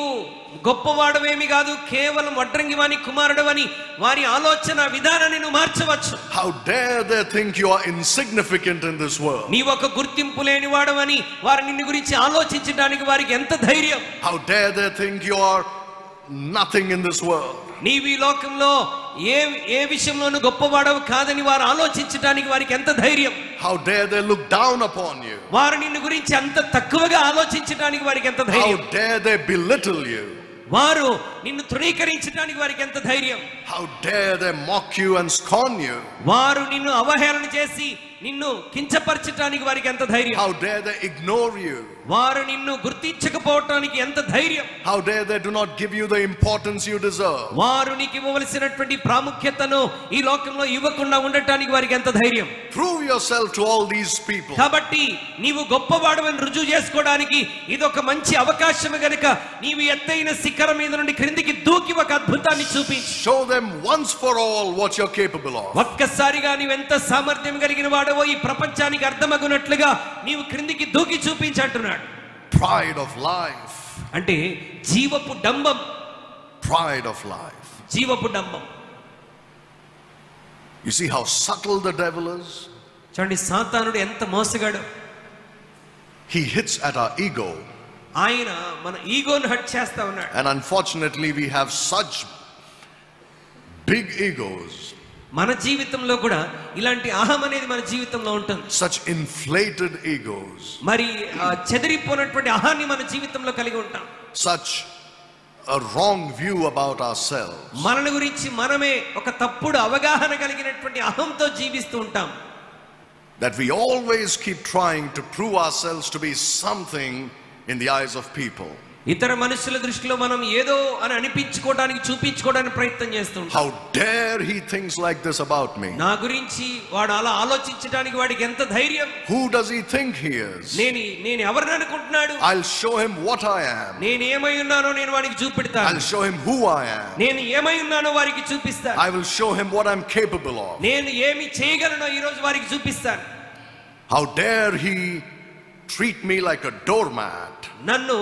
గొప్పవాడవేమి కాదు, కేవలం వడ్రంగి వాని కుమారుడవని వారి ఆలోచన విధానాన్ని నువ్వు మార్చవచ్చు. How dare they think you are insignificant in this world? నీవు ఒక గుర్తింపు లేని వాడవని వారు నిన్ను గురించి ఆలోచించడానికి వారికి ఎంత ధైర్యం. How dare they think you are nothing in this world? నీవు ఈ లోకంలో ఏ విషయంలోనూ గొప్పవాడవు కాదని వారు ఆలోచించడానికి వారికి ఎంత ధైర్యం. How dare they look down upon you? వారు నిన్ను గురించి అంత తక్కువగా ఆలోచించడానికి వారికి ఎంత ధైర్యం. How dare they belittle you? వారు నిన్ను తృణీకరించడానికి వారికి ఎంత ధైర్యం. How dare they mock you and scorn you? వారు నిన్ను అవహేళన చేసి నిన్ను కించపరచడానికి వారికి ఎంత ధైర్యం. How dare they ignore you? వారు నిన్ను గుర్తించకపోవడానికి ఎంత ధైర్యం. How dare they do not give you the importance you deserve? వారు నీకు ఇవ్వవలసినటువంటి ప్రాముఖ్యతను ఈ లోకంలో ఇవ్వకుండా ఉండటానికి వారికి ఎంత ధైర్యం. Prove yourself to all these people. కాబట్టి నీవు గొప్పవాడవని రుజువు చేసుకోవడానికి ఇది ఒక మంచి అవకాశం గనుక నీవు ఎత్తైన శిఖరం మీద నుండి క్రిందికి దూకి ఒక అద్భుతాన్ని చూపించు. Show them once for all what you're capable of. ఒక్కసారిగా నీవు ఎంత సామర్థ్యం కలిగిన వాడవో ఈ ప్రపంచానికి అర్థమగునట్లుగా నీవు క్రిందికి దూకి చూపించంటున్నాడు. Pride of life. అంటే జీవపు డంబం. Pride of life. జీవపు డంబం. You see how subtle the devil is? చూడండి సాతానుడు ఎంత మోసగాడు. He hits at our ego. ఆయన మన ఈగోను హట్ చేస్తా ఉన్నాడు. And unfortunately we have such big egos. మన జీవితంలో కూడా ఇలాంటి అహం అనేది మన జీవితంలో ఉంటుంది. Such inflated egos. మరి చెదిరిపోయినటువంటి అహాన్ని మన జీవితంలో కలిగి ఉంటాం. Such a wrong view about ourselves. మనల గురించి మనమే ఒక తప్పుడు అవగాహన కలిగినటువంటి అహంతో జీవిస్తూ ఉంటాం. That we always keep trying to prove ourselves to be something in the eyes of people. ఇతర మనుషుల దృష్టిలో మనం ఏదో అని అనిపించుకోవడానికి చూపించుకోవడానికి ప్రయత్నం చేస్తుంటాం. How dare he thinks like this about me? నా గురించి వాడు అలా ఆలోచించడానికి వాడికి ఎంత ధైర్యం. Who does he think he is? నేను ఎవరిని అనుకుంటున్నాడు. I'll show him what I am. నేను ఏమై ఉన్నానో నేను వాడికి చూపెడతాను. I'll show him who I am. నేను ఏమై ఉన్నానో వారికి చూపిస్తాను. I will show him what I'm capable of. నేను ఏమి చేయగలనో ఈ రోజు వారికి చూపిస్తాను. How dare he treat me like a doormat? నన్ను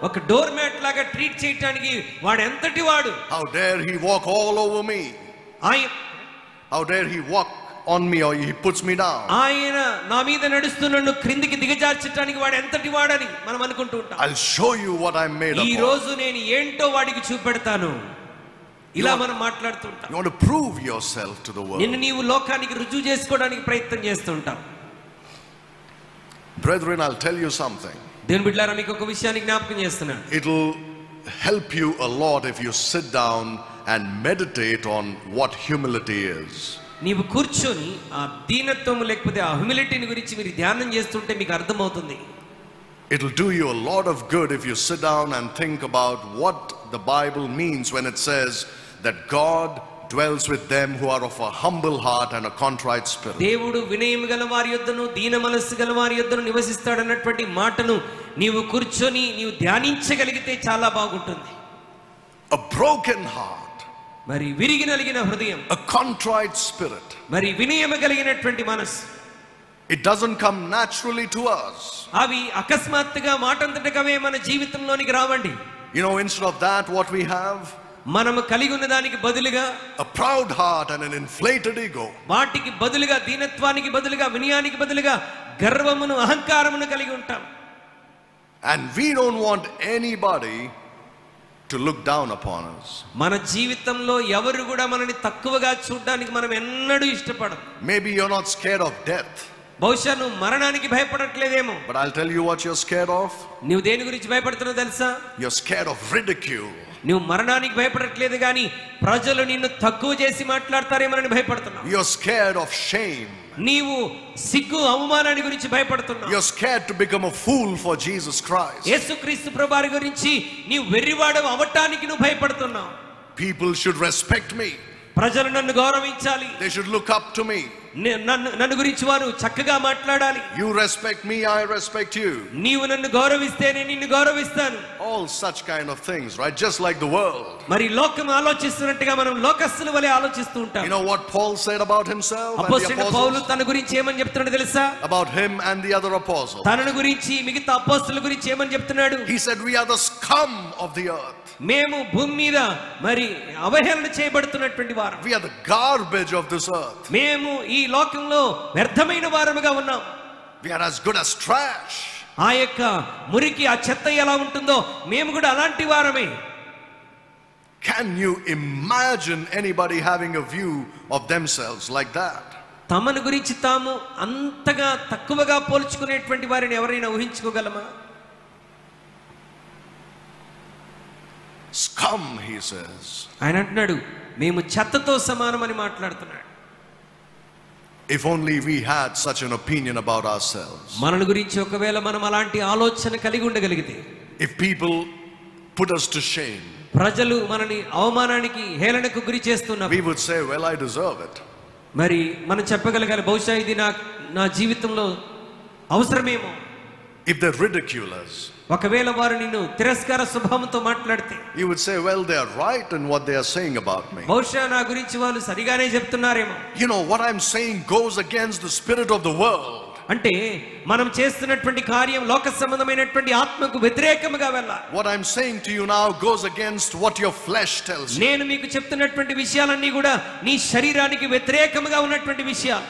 ఒక డోర్ మ్యాట్ లాగా ట్రీట్ చేయడానికి వాడు ఎంతటి వాడు. How dare he walk all over me? How dare he walk on me or he puts me down? ఆయన నా మీద నడుస్తూ నన్ను క్రిందికి దిగజార్చడానికి వాడు ఎంతటి వాడని మనం అనుకుంటూ ఉంటాం. I'll show you what I'm made of. ఈ రోజు నేను ఏంటో వాడికి చూపెడతాను. ఇలా మనం మాట్లాడుతుంటాం. You want to prove yourself to the world. నిన్ను నీవు లోకానికి రుజువు చేసుకోవడానికి ప్రయత్నం చేస్తుంటాం. Brethren, I'll tell you something. దేవుని బిడ్డలారా మీకు ఒక విషయాన్ని జ్ఞాపకం చేస్తున్నాను. It'll help you a lot if you sit down and meditate on what humility is. నీవు కూర్చొని ఆ దీనత్వం లేకపోతే ఆ హ్యూమిలిటీని గురించి మీరు ధ్యానం చేస్తుంటే మీకు అర్థమవుతుంది. It'll do you a lot of good if you sit down and think about what the Bible means when it says that God dwells with them who are of a humble heart and a contrite spirit. దేవుడు వినయం గల వారి యొద్దను దీన మనస్సు గల వారి యొద్దను నివసిస్తాడన్నటువంటి మాటను నీవు కూర్చొని నీవు ధ్యానించగలిగితే చాలా బాగుంటుంది. A broken heart. మరి విరిగి నలిగిన హృదయం. A contrite spirit. మరి వినయం కలిగినటువంటి మనస్సు. It doesn't come naturally to us. అవి అకస్మాత్తుగా మాటంతటకవే మన జీవితంలోనికి రావండి. You know, instead of that what we have? మనము కలిగి ఉన్న దానికి బదులుగా a proud heart and an inflated ego. వాటికి బదులుగా దీనత్వానికి బదులుగా వినయానికి బదులుగా గర్వమును అహంకారమును కలిగి ఉంటాం. And we don't want anybody to look down upon us. మన జీవితంలో ఎవరు కూడా మనని తక్కువగా చూడడానికి మనం ఎన్నడూ ఇష్టపడం. Maybe you're not scared of death. బహుశా నువ్వు మరణానికి భయపడట్లేదేమో. But I'll tell you what you're scared of. నువ్వు దేని గురించి భయపడుతున్నావు తెలుసా? You're scared of ridicule. నువ్వు మరణానికి భయపడట్లేదు కానీ ప్రజలు నిన్ను తక్కువ చేసి మాట్లాడతారేమోనని భయపడుతున్నావు. You're scared of shame. నీవు సిగ్గు అవమానాన్ని గురించి భయపడుతున్నావు. You're scared to become a fool for Jesus Christ. యేసుక్రీస్తు ప్రభువారి గురించి నీవు వెర్రివాడు అవటానికి నువ్వు భయపడుతున్నావు. People should respect me. ప్రజలు నన్ను గౌరవించాలి. They should look up to me. నన్ను గురించి వారు చక్కగా మాట్లాడాలి. You respect me, I respect you. నీవు నన్ను గౌరవిస్తే నేను నిన్ను గౌరవిస్తాను. All such kind of things, right? Just like the world. మరి లోకం ఆలోచిస్తున్నట్టుగా మనం లోకస్తుల వలె ఆలోచిస్తూ ఉంటాం. You know what Paul said about himself and the apostles? పౌలు తన గురించి ఏమని చెప్తున్నాడో తెలుసా? About him and the other apostles. తనను గురించి మిగతా అపోస్తలుల గురించి ఏమని చెప్తున్నాడు? He said, we are the scum of the earth. మేము భూమి మీద మరి అవహేళన చేయబడుతున్నటువంటి వారు. We are the garbage of this earth. మేము ఈ లోకంలో వ్యర్థమైన వారముగా ఉన్నాం. We are as good as trash. ఆ యొక్క మురికి ఆ చెత్త ఎలా ఉంటుందో మేము కూడా అలాంటి వారమే. Can you imagine anybody having a view of themselves like that? తమను గురించి తాము అంతగా తక్కువగా పోల్చుకునేటువంటి వారిని ఎవరైనా ఊహించుకోగలమా? Scum, he says. ఆయన అంటున్నాడు మేము చెత్తతో సమానమని మాట్లాడుతున్నాడు. If only we had such an opinion about ourselves. మనల గురించి ఒకవేళ మనం అలాంటి ఆలోచన కలిగి ఉండగలిగితే, if people put us to shame, ప్రజలు మనని అవమానానికి హేళనకు గురి చేస్తున్నారు, we would say, well, I deserve it. మరి మనం చెప్పగలగాలి బహుశా ఇది నా జీవితంలో అవసరమేమో. If they ridicule us, ఒకవేళ వారు నిన్ను తిరస్కార స్వభావంతో మాట్లాడితే, you would say, well, they are right in what they are saying about me. బహుశా నా గురించి వాళ్ళు సరిగానే చెప్తున్నారేమో. You know, what I'm saying goes against the spirit of the world. అంటే మనం చేస్తున్నటువంటి కార్యం లోక సంబంధమైనటువంటి ఆత్మకు వ్యతిరేకముగా వెళ్ళాలి. What I'm saying to you now goes against what your flesh tells you. నేను మీకు చెప్తున్నటువంటి విషయాలన్నీ కూడా నీ శరీరానికి వ్యతిరేకముగా ఉన్నటువంటి విషయాలు.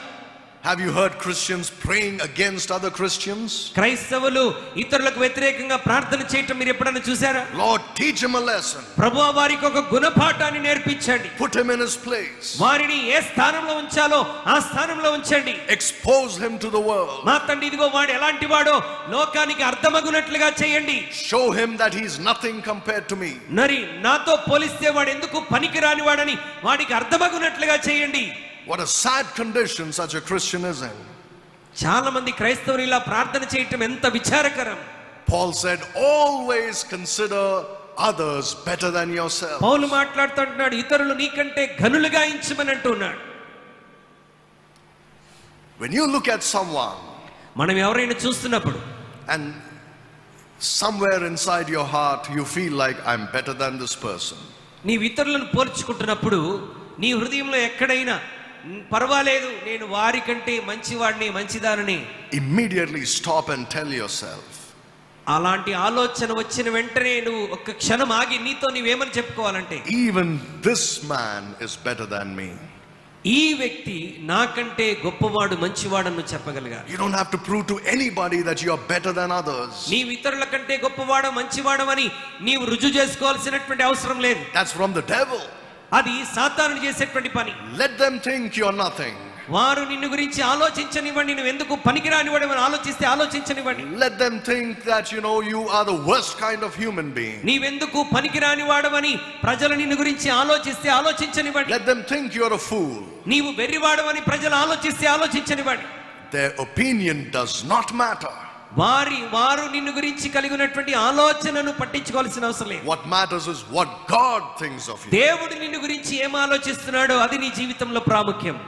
Have you heard Christians praying against other Christians? క్రైస్తవులు ఇతరులకు వ్యతిరేకంగా ప్రార్థన చేయటం మీరు ఎప్పుడైనా చూసారా? Lord, teach him a lesson. ప్రభువా వారికి ఒక గుణపాఠాన్ని నేర్పించండి. Put him in his place. వారిని ఏ స్థానంలో ఉంచాలో ఆ స్థానంలో ఉంచండి. Expose him to the world. మా తండ్రి ఇదిగో వాడు ఎలాంటి వాడో లోకానికి అర్థమగునట్లుగా చేయండి. Show him that he is nothing compared to me. మరి నాతో పోలిస్తే వాడు ఎందుకు పనికిరాని వాడని వాడికి అర్థమగునట్లుగా చేయండి. What a sad condition such a Christian is in. చాలా మంది క్రైస్తవులు ఇలా ప్రార్థన చేయటం ఎంత విచారకరం. Paul said, always consider others better than yourself. పౌలు మాట్లాడుతున్నాడు ఇతరులు నీకంటే ఘనులుగా ఎంచమని అంటున్నాడు. When you look at someone, మనం ఎవరైనా చూస్తున్నప్పుడు, and somewhere inside your heart you feel like I'm better than this person. నీవు ఇతరులను పోల్చుకుంటున్నప్పుడు నీ హృదయంలో ఎక్కడైనా పర్వాలేదు నేను వారికంటే మంచివాడిని మంచిదానని, immediately stop and tell yourself, అలాంటి ఆలోచన వచ్చిన వెంటనే నువ్వు ఒక్క క్షణం ఆగి నీతో నీవేమని చెప్పుకోవాలంటే, even this man is better than me. ఈ వ్యక్తి నాకంటే గొప్పవాడు మంచివాడని చెప్పగలగాలి. You don't have to prove to anybody that you are better than others. నీవు ఇతరుల కంటే గొప్పవాడు మంచివాడమని నీవు రుజువు చేసుకోవాల్సినటువంటి అవసరం లేదు. That's from the devil. అది సాతాను చేసేటువంటి పని. Let them think you're nothing. వారు నిన్ను గురించి ఆలోచించనివ్వండి. నువ్వు ఎందుకు పనికిరాని వాడని ఆలోచిస్తే ఆలోచించనివ్వండి. Let them think that you are the worst kind of human being. నీవెందుకు పనికిరాని వాడవని ప్రజలు నిన్ను గురించి ఆలోచిస్తే ఆలోచించనివ్వండి. Let them think you're a fool. నీవు వెర్రివాడవని ప్రజలు ఆలోచిస్తే ఆలోచించనివ్వండి. Their opinion does not matter. వారు నిన్ను గురించి కలిగి ఉన్నటువంటి ఆలోచనను పట్టించుకోవాల్సిన అవసరం లేదు. What matters is what God thinks of you. దేవుడు నిన్ను గురించి ఏం ఆలోచిస్తున్నాడో అది నీ జీవితంలో ప్రాముఖ్యం.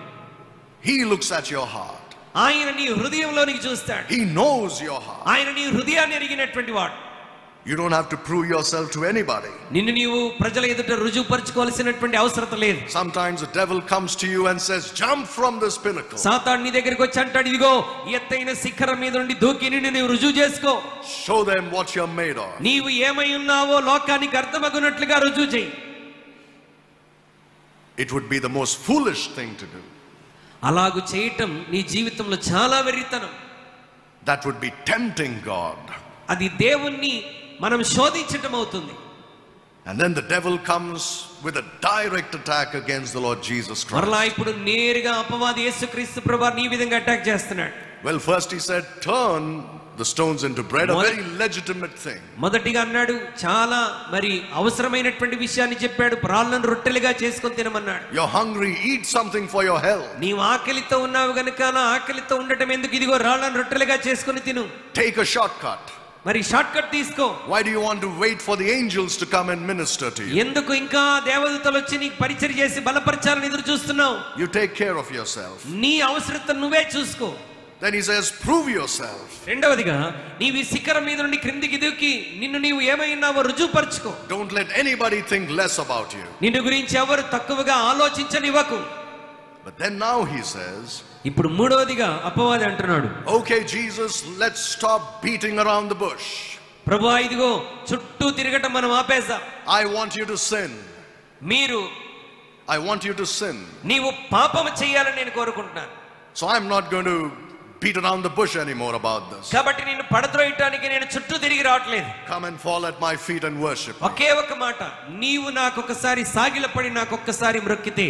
He looks at your heart. ఆయన నీ హృదయంలోనికి చూస్తాడు. He knows your heart. ఆయన నీ హృదయాన్ని ఎరిగినటువంటి వాడు. You don't have to prove yourself to anybody. నిన్ను నీవు ప్రజల ఎదుట రుజువుపరచుకోవాల్సినటువంటి అవసరం లేదు. Sometimes the devil comes to you and says, jump from this pinnacle. సాతాను నీ దగ్గరికి వచ్చి అంటాడు, ఇదిగో ఎత్తైన శిఖరం మీద నుండి దూకి నిన్ను నీవు రుజువు చేసుకో. Show them what you're made of. నీవు ఏమై ఉన్నావో లోకానికి అర్థమగునట్లుగా రుజువు చేయి. It would be the most foolish thing to do. అలాగు చేయటం నీ జీవితంలో చాలా వెర్రితనం. That would be tempting God. అది దేవుణ్ణి మనం శోధించటం అవుతుంది. And then the devil comes with a direct attack against the Lord Jesus Christ. మరలా ఇప్పుడు నేరుగా అపవాది యేసుక్రీస్తు ప్రభువారిని ఈ విధంగా అటాక్ చేస్తున్నాడు. Well, first he said, turn the stones into bread, a very legitimate thing. మొదటిగా అన్నాడు, చాలా మరి అవసరమైనటువంటి విషయాన్ని చెప్పాడు. రాళ్ళను రొట్టెలుగా చేసుకొని తినమన్నాడు. You're hungry, eat something for your health. నీవు ఆకలితో ఉన్నావు గనుక ఆకలితో ఉండటం ఎందుకు, ఇదిగో రాళ్ళను రొట్టెలుగా చేసుకొని తిను. Take a shortcut. మరి షార్ట్ కట్ తీసుకో. Why do you want to wait for the angels to come and minister to you? ఎందుకు ఇంకా దేవదూతలు వచ్చి నీకు పరిచర్య చేసి బలపరచాలని ఎదురు చూస్తున్నావు? You take care of yourself. నీ అవసరతను నువ్వే చూసుకో. Then he says, prove yourself. రెండవదిగా నీవు ఈ శిఖరం మీద నుండి క్రిందికి దూకి నిన్ను నీవు ఏమైనావో రుజువుపరచుకో. Don't let anybody think less about you. నిన్ను గురించి ఎవరు తక్కువగా ఆలోచించనివ్వకు. But then now he says, ఇప్పుడు మూడవదిగా అపవాది అంటున్నాడు, okay Jesus, let's stop beating around the bush. ప్రభువా ఇదిగో చుట్టూ తిరగటం మనం ఆపేద్దాం. I want you to sin. I want you to sin. నీవు పాపం చేయాలని నేను కోరుకుంటున్నాను. So I'm not going to beat around the bush anymore about this. కాబట్టి నిన్ను పడద్రోయడానికి నేను చుట్టూ తిరిగి రావట్లేదు. Come and fall at my feet and worship. ఒకే ఒక మాట, నీవు నాకు ఒకసారి సాగిలపడి నాకు ఒక్కసారి మ్రొక్కితే.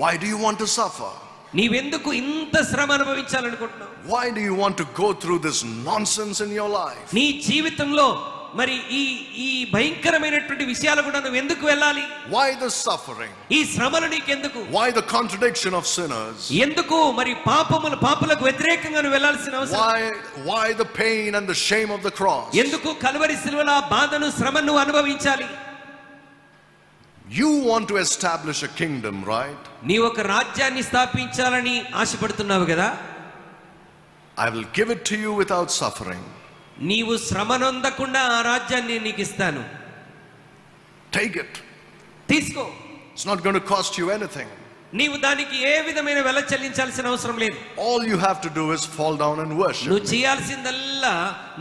Why do you want to suffer? నీవెందుకు ఇంత శ్రమ అనుభవించాలనుకుంటున్నావు? Why do you want to go through this nonsense in your life? నీ జీవితంలో మరి ఈ భయంకరమైనటువంటి విషయాలు కూడా నువ్వు ఎందుకు వెళ్ళాలి? Why the suffering? ఈ శ్రమలు నీకెందుకు? Why the contradiction of sinners? ఎందుకు మరి పాపులకు వ్యతిరేకంగా నువ్వు వెళ్ళాల్సిన అవసరం? Why the pain and the shame of the cross? ఎందుకు కల్వరి సిలువల బాధను శ్రమను నువ్వు అనుభవించాలి? You want to establish a kingdom, right? నీ ఒక రాజ్యాన్ని స్థాపించాలని ఆశపడుతున్నావు కదా? I will give it to you without suffering. నీవు శ్రమనొందకుండా ఆ రాజ్యాన్ని నీకు ఇస్తాను. Take it. తీసుకో. It's not going to cost you anything. నీవు దానికి ఏ విధమైన వెల చెల్లించాల్సిన అవసరం లేదు. All you have to do is fall down and worship. నువ్వు చేయాల్సిందల్లా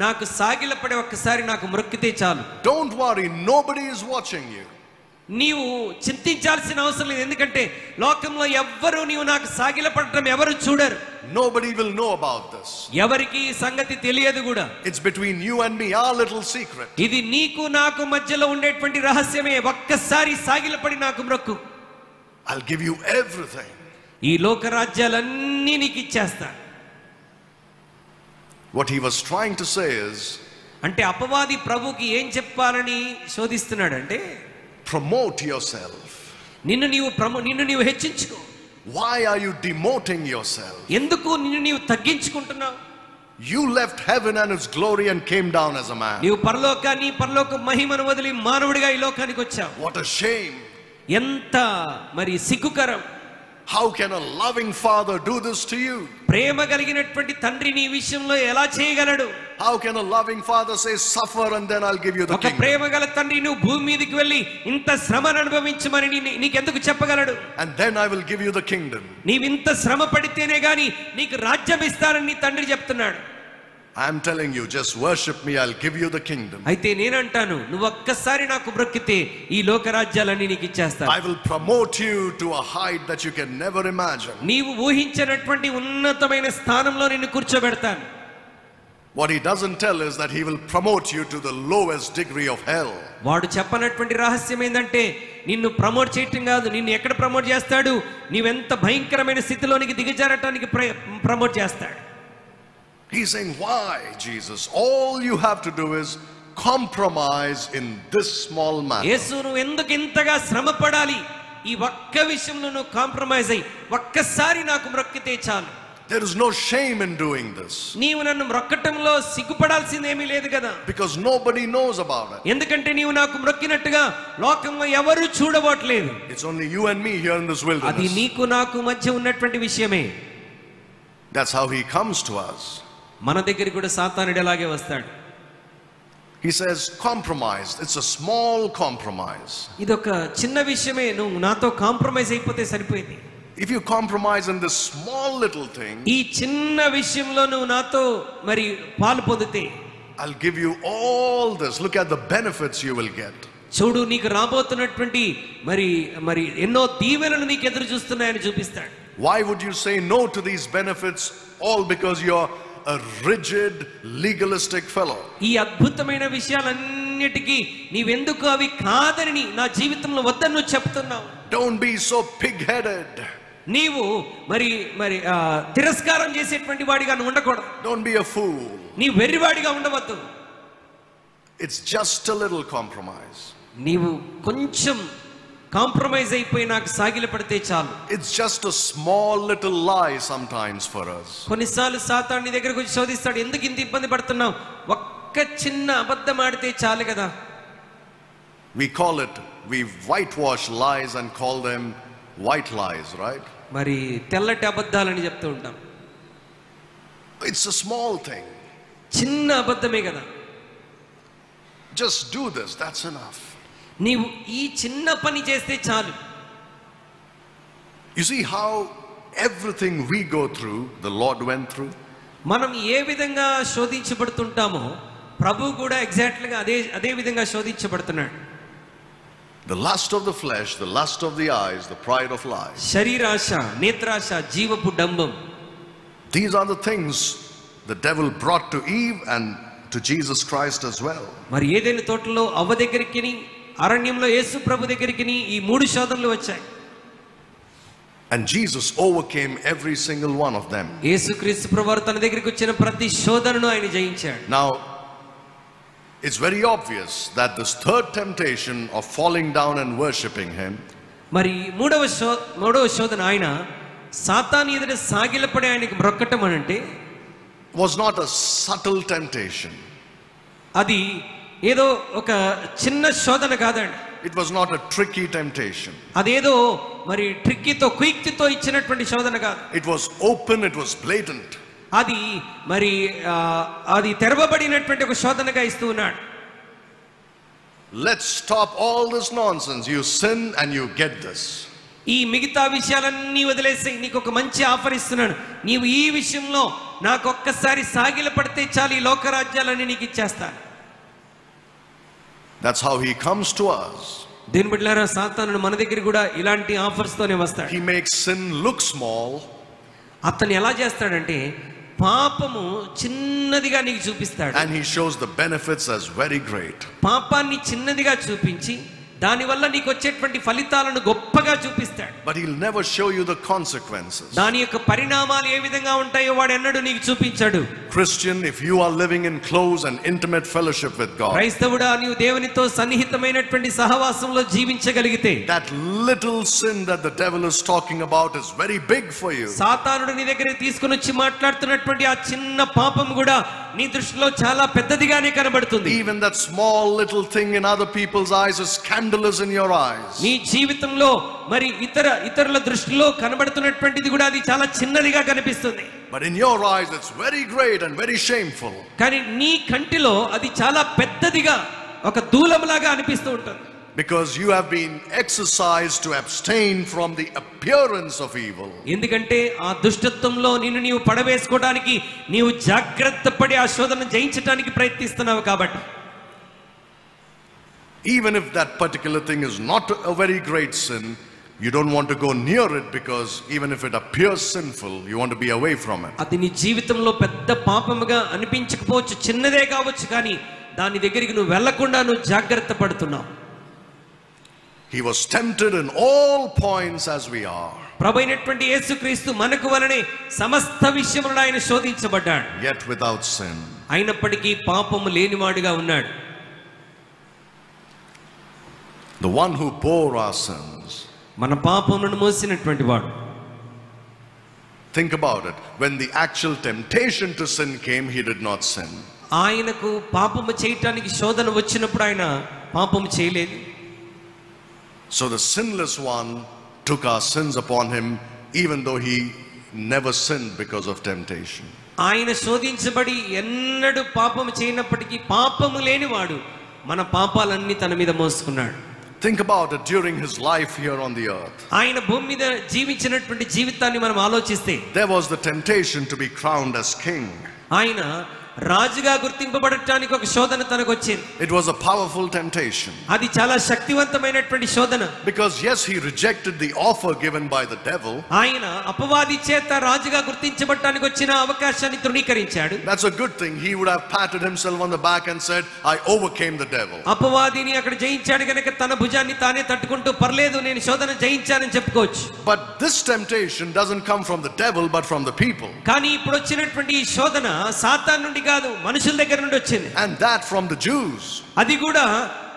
నాకు సాగిలపడే ఒక్కసారి నాకు మొక్కితే చాలు. Don't worry, nobody is watching you. నీవు చింతించాల్సిన అవసరం లేదు. ఎందుకంటే లోకంలో ఎవ్వరు నీవు నాకు సాగిలపడటం ఎవరు చూడరు. Nobody will know about this. ఎవరికి ఈ సంగతి తెలియదు కూడా. It's between you and me, our little secret. ఇది నీకు నాకు మధ్యలో ఉండేటువంటి రహస్యమే. ఒక్కసారి సాగిలపడి నాకు మొక్కు. I'll give you everything. ఈ లోక రాజ్యాలన్నీ నీకు ఇచ్చేస్తా. What he was trying to say is, అంటే అపవాది ప్రభుకి ఏం చెప్పాలని శోధిస్తున్నాడు అంటే, promote yourself. నిన్ను నీవు హెచ్చించుకో. Why are you demoting yourself? ఎందుకు నిన్ను నీవు తగ్గించుకుంటున్నావు? You left heaven and its glory and came down as a man. నీవు పరలోక మహిమను వదిలి మానవుడిగా ఈ లోకానికి వచ్చావు. What a shame. ఎంత మరి సిగ్గుకరం. How can a loving father do this to you? ప్రేమ కలిగినటువంటి తండ్రి నీ విషయంలో ఎలా చేయగలడు? How can a loving father say suffer and then I'll give you the kingdom? ఒక ప్రేమగల తండ్రి నువ్వు భూమి మీదకి వెళ్ళి ఇంత శ్రమను అనుభవించమని నీకెందుకు చెప్పగలడు? And then I will give you the kingdom. నీవు ఇంత శ్రమ పడితేనే గాని నీకు రాజ్యం ఇస్తానని నీ తండ్రి చెప్తున్నాడు. I'm telling you, just worship me, I'll give you the kingdom. అయితే నేనంటాను, నువ్వు ఒక్కసారి నాకు మొక్కితే ఈ లోక రాజ్యాలన్నీ నీకు ఇచ్చేస్తాను. I will promote you to a height that you can never imagine. నీవు ఊహించనటువంటి ఉన్నతమైన స్థానంలో నిన్ను కూర్చోబెడతాను. What he doesn't tell is that he will promote you to the lowest degree of hell. వాడు చెప్పనటువంటి రహస్యం ఏంటంటే నిన్ను ప్రమోట్ చేయటం కాదు. నిన్ను ఎక్కడ ప్రమోట్ చేస్తాడు? నీవెంత భయంకరమైన స్థితిలోనికి దిగజారటానికి ప్రమోట్ చేస్తాడు. He's saying, why, Jesus? All you have to do is compromise in this small matter. యేసు, నువ్వు ఎందుకు ఇంతగా శ్రమ పడాలి? ఈ ఒక్క విషయంలో నువ్వు కాంప్రమైజ్ అయ్యి ఒక్కసారి నాకు మొక్కితే చాలు. There is no shame in doing this. నీవు నన్ను మొక్కటంలో సిగ్గుపడాల్సిందేమీ లేదు కదా. Because nobody knows about it. ఎందుకంటే నీవు నాకు మొక్కినట్టుగా లోకంలో ఎవరు చూడబోట్లేదు. It's only you and me here in this wilderness. అది నీకు నాకు మధ్య ఉన్నటువంటి విషయమే. That's how he comes to us. మన దగ్గరికి కూడా సాతానుడు అలాగే వస్తాడు. He says compromise. It's a small compromise. ఇదొక చిన్న విషయమే, నువ్వు నాతో కాంప్రమైజ్ అయిపోతే సరిపోయింది. If you compromise in this small little thing, ఈ చిన్న విషయంలో నువ్వు నాతో మరి పాలు పొందితే, I'll give you all this. Look at the benefits you will get. చూడు, నీకు రాబోతున్నటువంటి మరి ఎన్నో దీవెనలు నీకు ఎదురు చూస్తున్నాయని చూపిస్తాడు. Why would you say no to these benefits? All because you're a rigid, legalistic fellow. ఈ అద్భుతమైన విషయాలన్నిటికీ నీవెందుకు అవి కాదని నా జీవితంలో వద్దని నువ్వు చెప్తున్నావు? Don't be so pig-headed. నీవు మరి తిరస్కారం చేసేటువంటి వాడిగా నువ్వు ఉండకూడదు. Don't be a fool. నీ వెర్రివాడిగా ఉండవద్దు. It's just a little compromise. నీవు కొంచెం కాంప్రమైజ్ అయిపోయి నాకు సాగిలపడితే చాలు. It's just a small little lie sometimes for us. కొన్నిసార్లు సాతాను నీ దగ్గరకు వచ్చి శోధిస్తాడు, ఎందుకు ఇంత ఇబ్బంది పడుతున్నావు? ఒక్క ఒక్క చిన్న అబద్ధం ఆడితే చాలు కదా. We whitewash lies and call them white lies, right? మరి తెల్లటి అబద్ధాలని చెప్తూ ఉంటాం. It's a small thing. చిన్న అబద్ధమే కదా. Just do this, that's enough. నీవు ఈ చిన్న పని చేస్తే చాలు. You see how everything we go through, the Lord went through. మనం ఏ విధంగా శోధించబడుతుంటామో ప్రభు కూడా ఎగ్జాక్ట్లీగా అదే విధంగా శోధించబడుతున్నాడు. The lust of the flesh, the lust of the eyes, the pride of life. శరీరాశ, నేత్రాశ, జీవపు డంబం. These are the things the devil brought to Eve and to Jesus Christ as well. మరి ఏదైనా తోటలో అవ్వ దగ్గరికి, అరణ్యంలో యేసు ప్రభు దగ్గరికి ఈ మూడు శోధనలు వచ్చాయి. And Jesus overcame every single one of them. యేసుక్రీస్తు ప్రభువారు తన దగ్గరికి వచ్చిన ప్రతి శోధనను ఆయన జయించాడు. Now it's very obvious that this third temptation of falling down and worshiping him, మరి మూడవ శోధన ఆయన సాతాను ఎదుట సాగిలపడి ఆయనకి మ్రొక్కటం అంటే was not a subtle temptation. అది ఏదో ఒక చిన్న శోధన కాదండి. It was not a tricky temptation. అదేదో మరి ట్రిక్కీతో క్విక్తో ఇచ్చినటువంటి శోధన కాదు. It was open, it was blatant. అది మరి అది తెరవబడినటువంటి ఒక శోధనగా ఇస్తూ ఉన్నాడు. Let's stop all this nonsense. You sin and you get this. ఈ మిగతా విషయాలన్నీ వదిలేసి నీకు ఒక మంచి ఆఫర్ ఇస్తున్నాను. నీవు ఈ విషయంలో నాకు ఒక్కసారి సాగిల పడితే చాలు, ఈ లోకరాజ్యాలన్నీ నీకు ఇచ్చేస్తాను. That's how he comes to us. దీని బిడ్డలారా, సాతానుడు మన దగ్గర కూడా ఇలాంటి ఆఫర్స్ తోనే వస్తాడు. He makes sin look small. అతను ఎలా చేస్తాడంటే పాపము చిన్నదిగా నీకు చూపిస్తాడు. And he shows the benefits as very great. పాపాన్ని చిన్నదిగా చూపించి దానివల్ల నీకు వచ్చేటువంటి ఫలితాలను గొప్పగా చూపిస్తాడు. But he'll never show you the consequences. దాని యొక్క పరిణామాలు ఏ విధంగా ఉంటాయో వాడు ఎన్నడూ నీకు చూపించాడు. Christian, if you are living in close and intimate fellowship with God, క్రైస్తవుడా, నీవు దేవునితో సన్నిహితమైనటువంటి సహవాసంలో జీవించగలిగితే, that little sin that the devil is talking about is very big for you. సాతానుడు నీ దగ్గర తీసుకొని వచ్చి మాట్లాడుతున్నటువంటి ఆ చిన్న పాపం కూడా నీ దృష్టిలో చాలా పెద్దదిగానే కనబడుతుంది. Even that small little thing in other people's eyes is scandalous in your eyes. నీ జీవితంలో మరి ఇతరుల దృష్టిలో కనబడుతున్నటువంటిది కూడా అది చాలా చిన్నదిగా కనిపిస్తుంది. But in your eyes it's very great and very shameful. కానీ నీ కంటిలో అది చాలా పెద్దదిగా ఒక దూలంలాగా అనిపిస్తూ ఉంటుంది. Because you have been exercised to abstain from the appearance of evil. ఎందుకంటే ఆ దుష్టత్వంలో నీవు పడవేసుకోవడానికి నీవు జాగ్రత్త పడి ఆ శోధన జయించడానికి ప్రయత్నిస్తున్నావు కాబట్టి. Even if that particular thing is not a very great sin, you don't want to go near it, because even if it appears sinful, you want to be away from it. అది నీ జీవితంలో పెద్ద పాపముగా అనిపించకపోవచ్చు, చిన్నదే కావచ్చు, కానీ దాని దగ్గరికి నువ్వు వెళ్లకుండా నువ్వు జాగ్రత్త పడుతున్నావు. He was tempted in all points as we are. ప్రభువైనటువంటి యేసుక్రీస్తు మనకు వలనే సమస్త విషయములలో ఆయన శోధించబడ్డాడు. Yet without sin. అయినప్పటికీ పాపము లేనివాడుగా ఉన్నాడు. The one who bore our sins. మన పాపములను మోసినటువంటి వాడు. Think about it. When the actual temptation to sin came, he did not sin. ఆయనకు పాపము చేయటానికి శోధన వచ్చినప్పుడు ఆయన పాపము చేయలేదు. So the sinless one took our sins upon him, even though he never sinned because of temptation. ఆయన శోధించబడి ఎన్నడూ పాపము చేయనప్పటికీ పాపము లేనివాడు మన పాపాలన్నీ తన మీద మోసుకున్నాడు. Think about it during his life here on the earth. ఆయన భూమి మీద జీవించినటువంటి జీవితాన్ని మనం ఆలోచిస్తే, there was the temptation to be crowned as king. ఆయన రాజుగా గుర్తింపబడటానికి ఒక శోధన తనకు వచ్చింది. It was a powerful temptation. అది చాలా శక్తివంతమైనటువంటి శోధన. Because yes, he rejected the offer given by the devil. ఆయన అపవాది చేత రాజుగా గుర్తించబడటానికి వచ్చిన అవకాశాన్ని తృణీకరించాడు. That's a good thing. He would have patted himself on the back and said, I overcame the devil. అపవాదిని అక్కడ జయించాడు గనుక తన భుజాన్ని తానే తట్టుకుంటూ పర్లేదు నేను శోధన జయించానని చెప్పుకోవచ్చు. But this temptation doesn't come from the devil but from the people. కానీ ఇప్పుడు వచ్చినటువంటి ఈ శోధన సాతాను నుండి కాదు, మనుషుల దగ్గర నుండి వచ్చింది. And that from the Jews. అది కూడా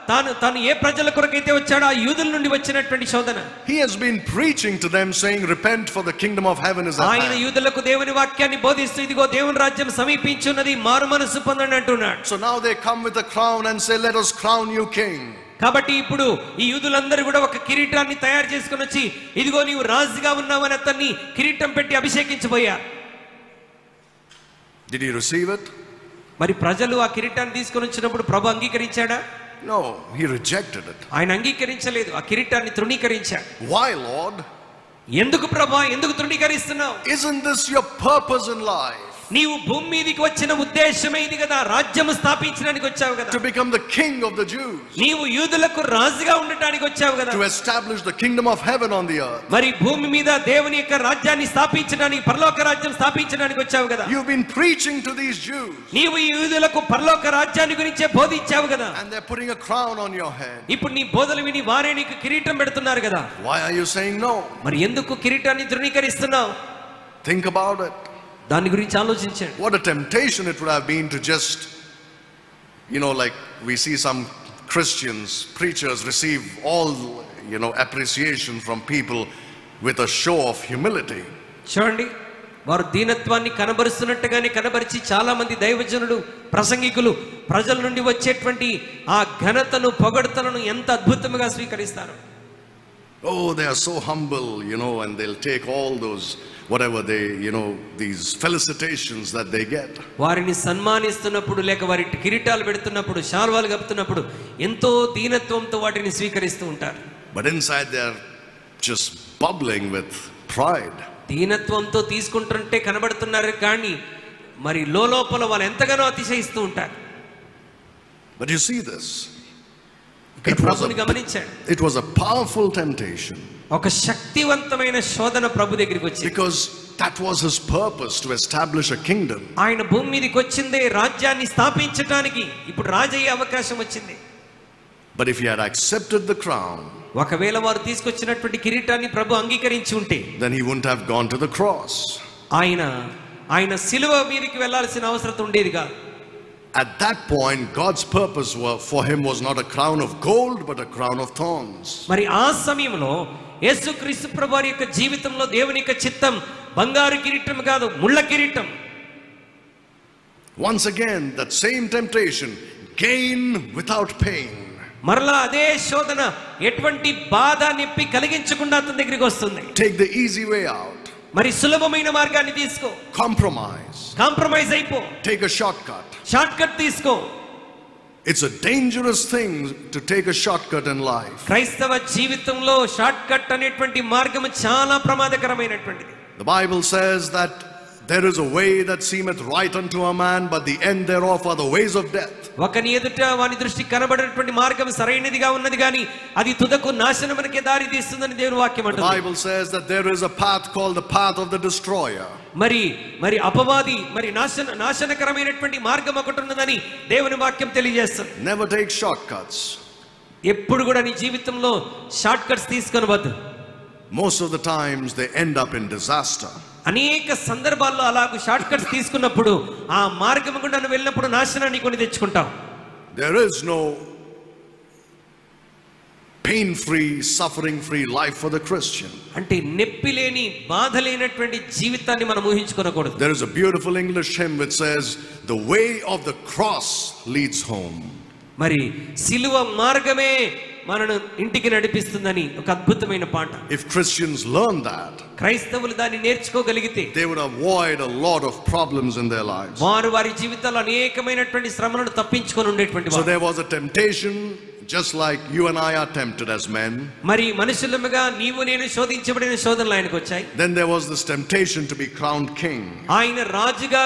తాను ఏ ప్రజల కొరకైతే వచ్చాడో ఆ యూదుల నుండి వచ్చినటువంటి శోధన. He has been preaching to them saying, repent for the kingdom of heaven is at hand. ఆయన యూదులకు దేవుని వాక్యాన్ని బోధిస్తూ ఇదిగో దేవుని రాజ్యం సమీపించున్నది, మారు మనసు పొందండి అంటున్నాడు. So now they come with a crown and say, let us crown you king. కాబట్టి ఇప్పుడు ఈ యూదులందరూ కూడా ఒక కిరీటాన్ని తయారు చేసుకుని వచ్చి ఇదిగో నీవు రాజుగా ఉన్నావని అతన్ని కిరీటం పెట్టి అభిషేకించబోయారు. Did he receive it? మరి ప్రజలు ఆ కిరీటాన్ని తీసుకొని వచ్చినప్పుడు ప్రభు అంగీకరించాడా? No, he rejected it. ఆయన అంగీకరించలేదు, ఆ కిరీటాన్ని తృణీకరించాడు. Why, Lord? ఎందుకు ప్రభు, ఎందుకు తృణీకరిస్తున్నావు? Isn't this your purpose in life? నీవు భూమి మీదకి వచ్చిన ఉద్దేశమే ఇది కదా, రాజ్యము స్థాపించడానికి వచ్చావు కదా. To become the king of the Jews. నీవు యూదులకు రాజుగా ఉండటానికి వచ్చావు కదా. To establish the kingdom of heaven on the earth. మరి భూమి మీద దేవుని యొక్క రాజ్యాన్ని స్థాపించడానికి, పరలోక రాజ్యం స్థాపించడానికి వచ్చావు కదా. You've been preaching to these Jews. నీవు ఈ యూదులకు పరలోక రాజ్యాన్ని గురించే బోధించావు కదా. And they're putting a crown on your head. ఇప్పుడు నీ బోధలు విని వారే నీకు కిరీటం పెడుతున్నారు కదా. Why are you saying no? మరి ఎందుకు కిరీటాన్ని తృణీకరిస్తున్నావు? Think about it. దాని గురించి ఆలోచించండి. What a temptation it would have been to just, like we see some Christians, preachers receive all, appreciation from people with a show of humility. చూడండి, వారు దీనత్వాన్ని కనబరుస్తున్నట్టుగానే కనబరిచి చాలా మంది దైవజనులు, ప్రసంగికులు ప్రజల నుండి వచ్చేటువంటి ఆ ఘనతను, పొగడ్తలను ఎంత అద్భుతంగా స్వీకరిస్తారు. Oh, they are so humble, and they'll take all those whatever they, these felicitations that they get. వారిని సన్మానిస్తున్నప్పుడు లేక వారి కిరీటాలు పెడుతున్నప్పుడు, శాల్వాలు కప్పుతున్నప్పుడు ఎంతో దీనత్వంతో వాటిని స్వీకరిస్తూ ఉంటారు. But inside they are just bubbling with pride. దీనత్వంతో తీసుకుంటుంటే కనబడుతున్నారు కానీ మరి లోపల వాళ్ళు ఎంతగానో అతిశయిస్తూ ఉంటారు. But you see this. It was a powerful temptation. ఒక శక్తివంతమైన శోధన ప్రభు దగ్గరికి వచ్చింది. Because that was his purpose, to establish a kingdom. ఆయన భూమి మీదకి వచ్చిందే రాజ్యాన్ని స్థాపించడానికి. ఇప్పుడు రాజయ్యే అవకాశం వచ్చింది. But if he had accepted the crown, ఒకవేళ వారు తీసుకొచ్చినటువంటి కిరీటాన్ని ప్రభు అంగీకరించి ఉంటే, then he wouldn't have gone to the cross. ఆయన సిలువ మీదకి వెళ్ళాల్సిన అవసరం ఉండేది కాదు. At that point, God's purpose for him was not a crown of gold, but a crown of thorns. మరి ఆ సమయంలో యేసుక్రీస్తు ప్రభువారి యొక్క జీవితంలో దేవుని యొక్క చిత్తం బంగారు కిరీటం కాదు, ముళ్ళ కిరీటం. Once again, that same temptation, gain without pain. మరలా అదే శోధన, ఎటువంటి బాధ నొప్పి కలిగించకుండా అతని దగ్గరికి వస్తుంది. Take the easy way out. మరి సులభమైన మార్గాన్ని తీసుకో. కాంప్రమైజ్ అయిపో. Take a shortcut. Short cut తీసుకో. It's a dangerous thing to take a shortcut in life. క్రైస్తవ జీవితంలో షార్ట్ కట్ అనేటువంటి మార్గం చాలా ప్రమాదకరమైనటువంటిది. The Bible says that there is a way that seemeth right unto a man, but the end thereof are the ways of death. ఒకని ఎదుట వాని దృష్టి కనబడేటువంటి మార్గం సరైనదిగా ఉన్నది కానీ అది తుదకు నాశనమునకే దారి తీస్తుందని దేవుని వాక్యం అంటుంది. The Bible says that there is a path called the path of the destroyer. మరి అపవాది మరి నాశనకరమైనటువంటి మార్గం ఒకటి ఉన్నదని దేవుని వాక్యం తెలియజేస్తుంది. Never take shortcuts. ఎప్పుడు కూడా నీ జీవితంలో షార్ట్ కట్స్ తీసుకొనవద్దు. Most of the times they end up in disaster. అనేక సందర్భాల్లో అలాగ షార్ట్ కట్స్ తీసుకున్నప్పుడు ఆ మార్గం గుండా నువ్వు వెళ్ళినప్పుడు నాశనాన్ని కొని తెచ్చుకుంటావు. There is no pain-free, suffering-free life for the Christian. అంటే నొప్పి లేని, బాధ లేనటువంటి జీవితాన్ని మనం ఊహించుకోకూడదు. There is a beautiful English hymn which says, "The way of the cross leads home." మరి సిలువ మార్గమే మనను ఇంటికి నడిపిస్తుందని ఒక అద్భుతమైన పాట. If Christians learn that, క్రైస్తవులు దాన్ని నేర్చుకోగలిగితే they would avoid a lot of problems in their lives. వారి జీవితాల్లో అనేకమైనటువంటి శ్రమలను తప్పించుకొని ఉండేటువంటి వారు. So there was a temptation, just like you and I are tempted as men. మరి మనుషులముగా నీవు నేను శోధించబడిన శోధనలు ఆయనకు వచ్చాయి. Then there was this temptation to be crowned king. ఆయన రాజుగా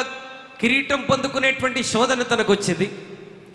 కిరీటం పొందుకునేటువంటి శోధన తనకు వచ్చింది.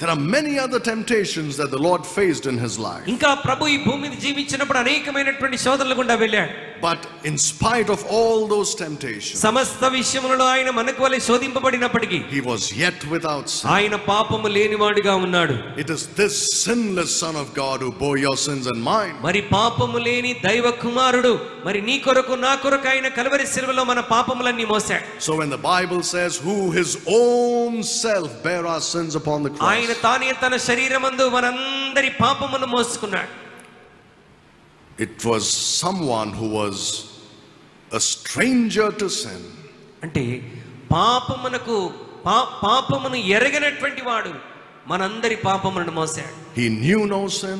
There are many other temptations that the Lord faced in his life. ఇంకా ప్రభు ఈ భూమి మీద జీవించినప్పుడు అనేకమైనటువంటి శోధనలు గుండా వెళ్ళాడు. But in spite of all those temptations, సమస్త విషయములలో ఆయన మనకు వలె శోధింపబడినప్పటికీ he was yet without sin. ఆయన పాపము లేనివాడుగా ఉన్నాడు. It is this sinless Son of God who bore your sins and mine. మరి పాపము లేని దైవ కుమారుడు మరి నీ కొరకు నా కొరకు ఆయన కల్వరి శిలువలో మన పాపములన్నీ మోసాడు. So when the Bible says who his own self bare our sins upon the cross, ఆయన తానే తన శరీరమందు మనందరి మనందరి పాపమును మోసుకున్నాడు. It was someone who was a stranger to sin. అంటే పాపమును ఎరగనటువంటి వాడు మనందరి పాపములను మోసాడు. He knew no sin.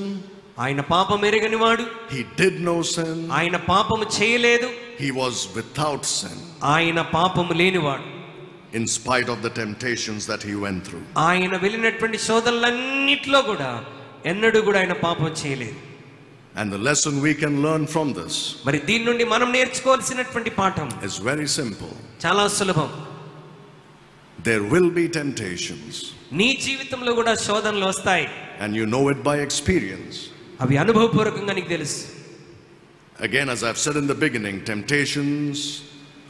ఆయన పాపం ఎరగని వాడు. He did no sin. ఆయన పాపము చేయలేదు. He was without sin. ఆయన పాపము లేనివాడు. In spite of the temptations that he went through. ఆయన వెళ్ళినటువంటి శోధనలన్నిట్లో కూడా ఎన్నడూ కూడా ఆయన పాపం చేయలేదు. And the lesson we can learn from this, మరి దీని నుండి మనం నేర్చుకోవాల్సినటువంటి పాఠం is very simple. చాలా సులభం. There will be temptations. నీ జీవితంలో కూడా శోధనలు వస్తాయి. And you know it by experience. అవి అనుభవపూర్వకంగా నీకు తెలుసు. Again, as I've said in the beginning, temptations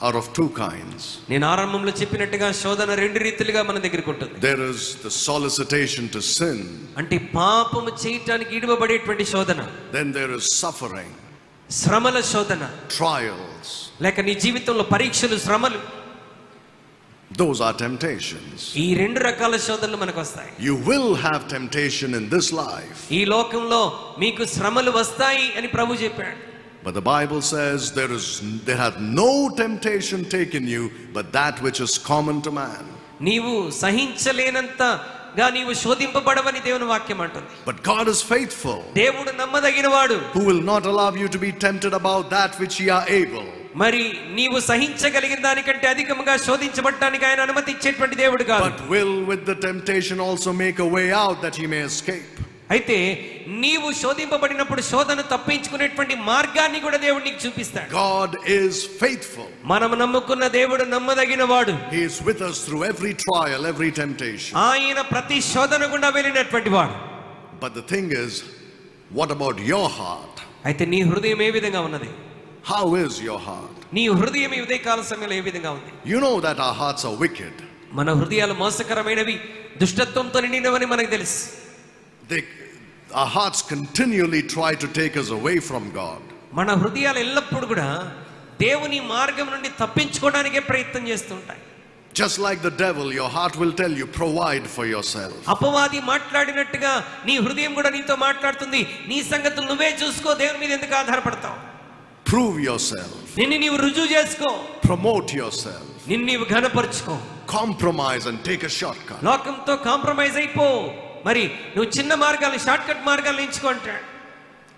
are of two kinds. నేను ఆరంభంలో చెప్పినట్టుగా శోధన రెండు రీతిలుగా మన దగ్గరికి ఉంటుంది. There is the solicitation to sin. అంటే పాపము చేయటానికి ఇడువబడేటువంటి శోధన. Then there is suffering. శ్రమల శోధన. Trials. లేక నీ జీవితంలో పరీక్షలు, శ్రమలు. Those are temptations. ఈ రెండు రకాల శోధనలు మనకు వస్తాయి. You will have temptation in this life. ఈ లోకంలో మీకు శ్రమలు వస్తాయి అని ప్రభు చెప్పాడు. But the Bible says there hath no temptation taken you but that which is common to man. నీవు సహించలేనంతగా నీవు శోధింపబడవని దేవుని వాక్యం అంటుంది. But God is faithful. దేవుడు నమ్మదగినవాడు. Who will not allow you to be tempted above that which ye are able. మరి నీవు సహించగలిగిన దానికంటే అధికంగా శోధించబడటానికి ఆయన అనుమతి ఇచ్చేటువంటి దేవుడు కాదు. But will with the temptation also make a way out that he may escape. అయితే నీవు శోధింపబడినప్పుడు శోధన తప్పించుకునేటువంటి మార్గాన్ని కూడా దేవుడు నీకు చూపిస్తాడు. God is faithful. మనం నమ్ముకున్న దేవుడు నమ్మదగినవాడు. He is with us through every trial, every temptation. ఆయన ప్రతి శోధన గుండా వెళ్ళినటువంటి వాడు. But the thing is, what about your heart? అయితే నీ హృదయం ఏ విధంగా ఉన్నది? How is your heart? నీ హృదయం ఈ ఉదయకాల సమయంలో ఏ విధంగా ఉంది? You know that our hearts are wicked. మన హృదయాలు మోసకరమైనవి, దుష్టత్వంతో నిండినవని మనకు తెలుసు. Our hearts continually try to take us away from God. మన హృదయాలు ఎల్లప్పుడూ కూడా దేవుని మార్గం నుండి తప్పించుకోవడానికే ప్రయత్నం చేస్తుంటాయి. Just like the devil, your heart will tell you, provide for yourself. అపవాది మాట్లాడినట్టుగా నీ హృదయం కూడా నీతో మాట్లాడుతుంది. నీ సంగతులు నువ్వే చూసుకో, దేవుని మీద ఎందుకు ఆధారపడతావు? Prove yourself. నిన్ను నీవు రుజువు చేసుకో. Promote yourself. నిన్ను నీవు ఘనపరచుకో. Compromise and take a shortcut. లోకంతో కాంప్రమైజ్ అయిపో. మరి నువ్వు చిన్న మార్గాలు, షార్ట్ కట్ మార్గాలు ఎంచుకో అంటాడు.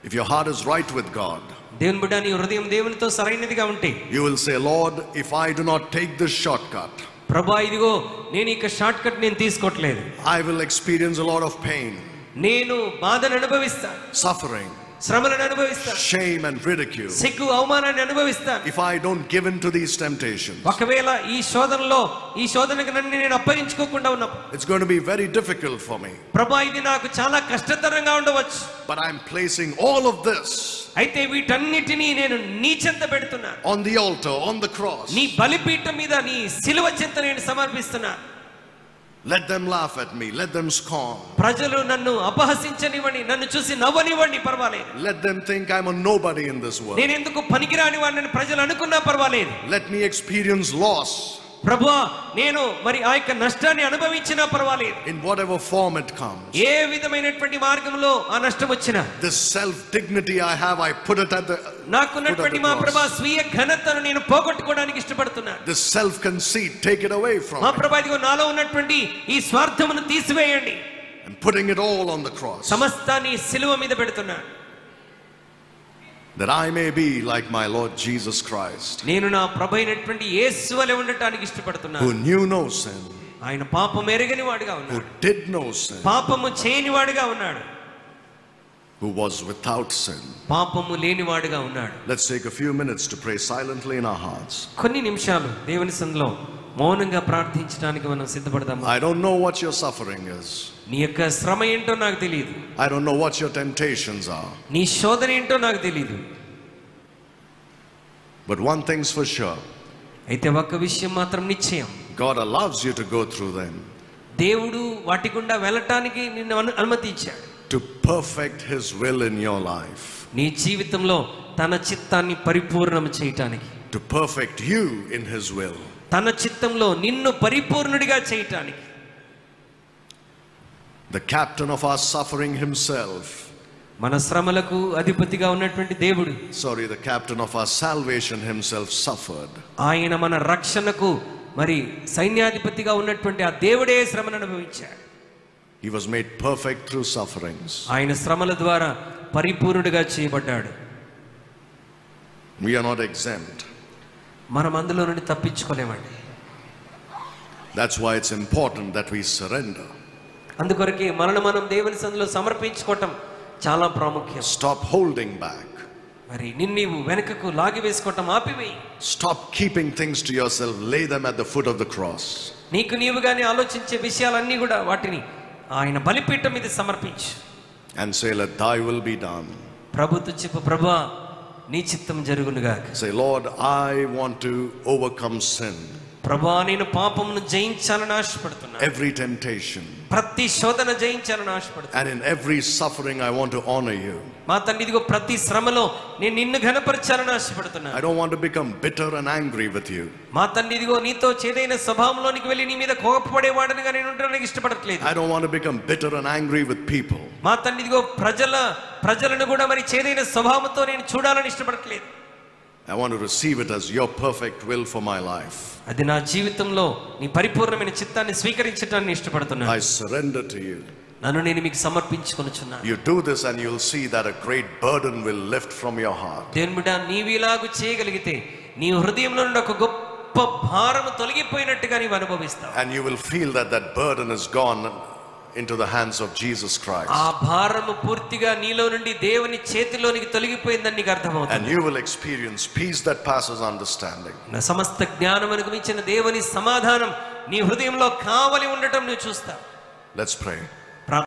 If your heart is right with God, దేవుని బిడ్డ నీ హృదయం దేవునితో సరైనదిగా ఉంటే, you will say, Lord, if I do not take this shortcut, ప్రభా ఇదిగో నేను ఇక షార్ట్ కట్ నేను తీసుకోవట్లేదు. I will experience a lot of pain, నేను బాధను అనుభవిస్తాను, suffering, శ్రమలను అనుభవిస్తాను, shame and ridicule, సిగ్గు అవమానాన్ని అనుభవిస్తాను. if I don't give in to these temptations. ఒకవేళ ఈ శోధనకు నన్ను నేను అప్పగించుకోకుండా ఉన్నప్పుడు, it's going to be very difficult for me. ప్రభా ఇది నాకు చాలా కష్టతరంగా ఉండవచ్చు. But I'm placing all of this అయితే వీటన్నిటినీ నేను నీ చెంత పెడుతున్నాను. on the altar, on the cross. నీ బలిపీఠం మీద నీ సిలువ చెంత నేను సమర్పిస్తున్నాను. Let them laugh at me, let them scorn. ప్రజలు నన్ను అపహసించనివ్వండి, నన్ను చూసి నవ్వనివ్వండి, పర్వాలేదు. Let them think I'm a nobody in this world. నేను ఎందుకు పనికిరాని వాడిని ప్రజలు అనుకున్నా పర్వాలేదు. Let me experience loss. ప్రభువా నేను మరి ఆ యొక్క నష్టాన్ని అనుభవించినా పర్వాలేదు. In whatever form it comes. ఏ విధమైనటువంటి మార్గంలో ఆ నష్టం వచ్చినా, This self dignity I have, I put it at the నాకున్నటువంటి మా ప్రభా స్వీయ ఘనతను నేను పోగొట్టుకోవడానికి ఇష్టపడుతున్నాను. This self conceit, take it away from మా me. ప్రభా ఇదిగో నాలో ఉన్నటువంటి ఈ స్వార్థమును తీసివేయండి. I'm putting it all on the cross. సమస్తాన్ని సిలువ మీద పెడుతున్నాను. That I may be like my Lord Jesus Christ, నేను నా ప్రభువైనటువంటి యేసు వలె ఉండటానికి ఇష్టపడుతున్నాను. who knew no sin, ఆయన పాపం ఎరగని వాడుగా who ఉన్నాడు, did no sin, పాపము చేయని వాడుగా ఉన్నాడు, who was without sin. పాపము లేని వాడుగా ఉన్నాడు. Let's take a few minutes to pray silently in our hearts. కొన్ని నిమిషాలు దేవుని సన్నిధిలో మౌనంగా ప్రార్థించడానికి మనం సిద్ధపడదాము. I don't know what your suffering is. నీ యొక్క శ్రమ ఏంటో నాకు తెలియదు. I don't know what your temptations are. నీ శోధన ఏంటో నాకు తెలియదు. But one thing's for sure. అయితే ఒక్క విషయం మాత్రం నిశ్చయం, God allows you to go through them దేవుడు వాటి గుండా వెళ్ళటానికి నిన్ను అనుమతి ఇచ్చాడు. to perfect His will in your life. నీ జీవితంలో తన చిత్తాన్ని పరిపూర్ణం చేయటానికి, To perfect you in His will. తన చిత్తంలో నిన్ను పరిపూర్ణుడిగా చేయటానికి. the captain of our suffering himself. మన శ్రమలకు అధిపతిగా ఉన్నటువంటి దేవుడు, the captain of our salvation himself suffered. ఆయన మన రక్షణకు మరి సైన్యాధిపతిగా ఉన్నటువంటి ఆ దేవుడే శ్రమను అనుభవించాడు. He was made perfect through sufferings. ఆయన శ్రమల ద్వారా పరిపూర్ణుడిగా చేయబడ్డాడు. We are not exempt. మనం అందులో నుండి తప్పించుకోలేమండి. That's why it's important that we surrender. అందుకొరకే మనం దేవుని సన్నిధిలో సమర్పించుకోవటం చాలా ప్రాముఖ్యం. Stop holding back. మరి నిన్ను వెనకకు లాగి వేసుకోవటం ఆపివేయి. Stop keeping things to yourself. Lay them at the foot of the cross. నీకు నీవుగానే ఆలోచించే విషయాలన్నీ కూడా వాటిని ఆయన బలిపీఠం మీద సమర్పించు. And say, let thy will be done. ప్రభుతో చెప్పు, ప్రభువా నీ చిత్తం జరుగునుగాక. Say, Lord, I want to overcome sin. ప్రభువా నేను పాపమును జయించాలని ఆశపడుతున్నాను. Every temptation. ప్రతి శోధన జయించాలని ఆశపడుతున్నాను. And in every suffering I want to honor you. మా తండ్రి ఇదిగో ప్రతి శ్రమలో నేను నిన్ను ఘనపరచాలని ఆశపడుతున్నాను. I don't want to become bitter and angry with you. మా తండ్రి ఇదిగో నీతో చేదైన స్వభావంలోనికి వెళ్ళి నీ మీద కోపపడేవాడినిగా నేను ఉండడానికి ఇష్టపడట్లేదు. I don't want to become bitter and angry with people. మా తండ్రి ఇదిగో ప్రజలను కూడా మరి చేదైన స్వభావంతో నేను చూడాలని ఇష్టపడట్లేదు. I want to receive it as your perfect will for my life. అది నా జీవితంలో నీ పరిపూర్ణమైన చిత్తాన్ని స్వీకరించటాన్ని ఇష్టపడుతున్నాను. I surrender to you. నన్ను నేను మీకు సమర్పించుకొనుచున్నాను. You do this and you'll see that a great burden will lift from your heart. దేవుని బిడ్డ నీవు ఇలాగు చేయగలిగితే నీ హృదయంలో నుండి ఒక గొప్ప భారము తొలగిపోయినట్టుగా నీవు అనుభవిస్తావు. And you will feel that that burden is gone into the hands of Jesus Christ. ఆ భారము పూర్తిగా నీలో నుండి దేవుని చేతిలోనికి తొలగిపోయిందని నీకు అర్థమవుతుంది. And you will experience peace that passes understanding. నా సమస్త జ్ఞానమునకు మించిన దేవుని సమాధానం నీ హృదయంలో కావలి ఉండటం నువ్వు చూస్తావు. Let's pray.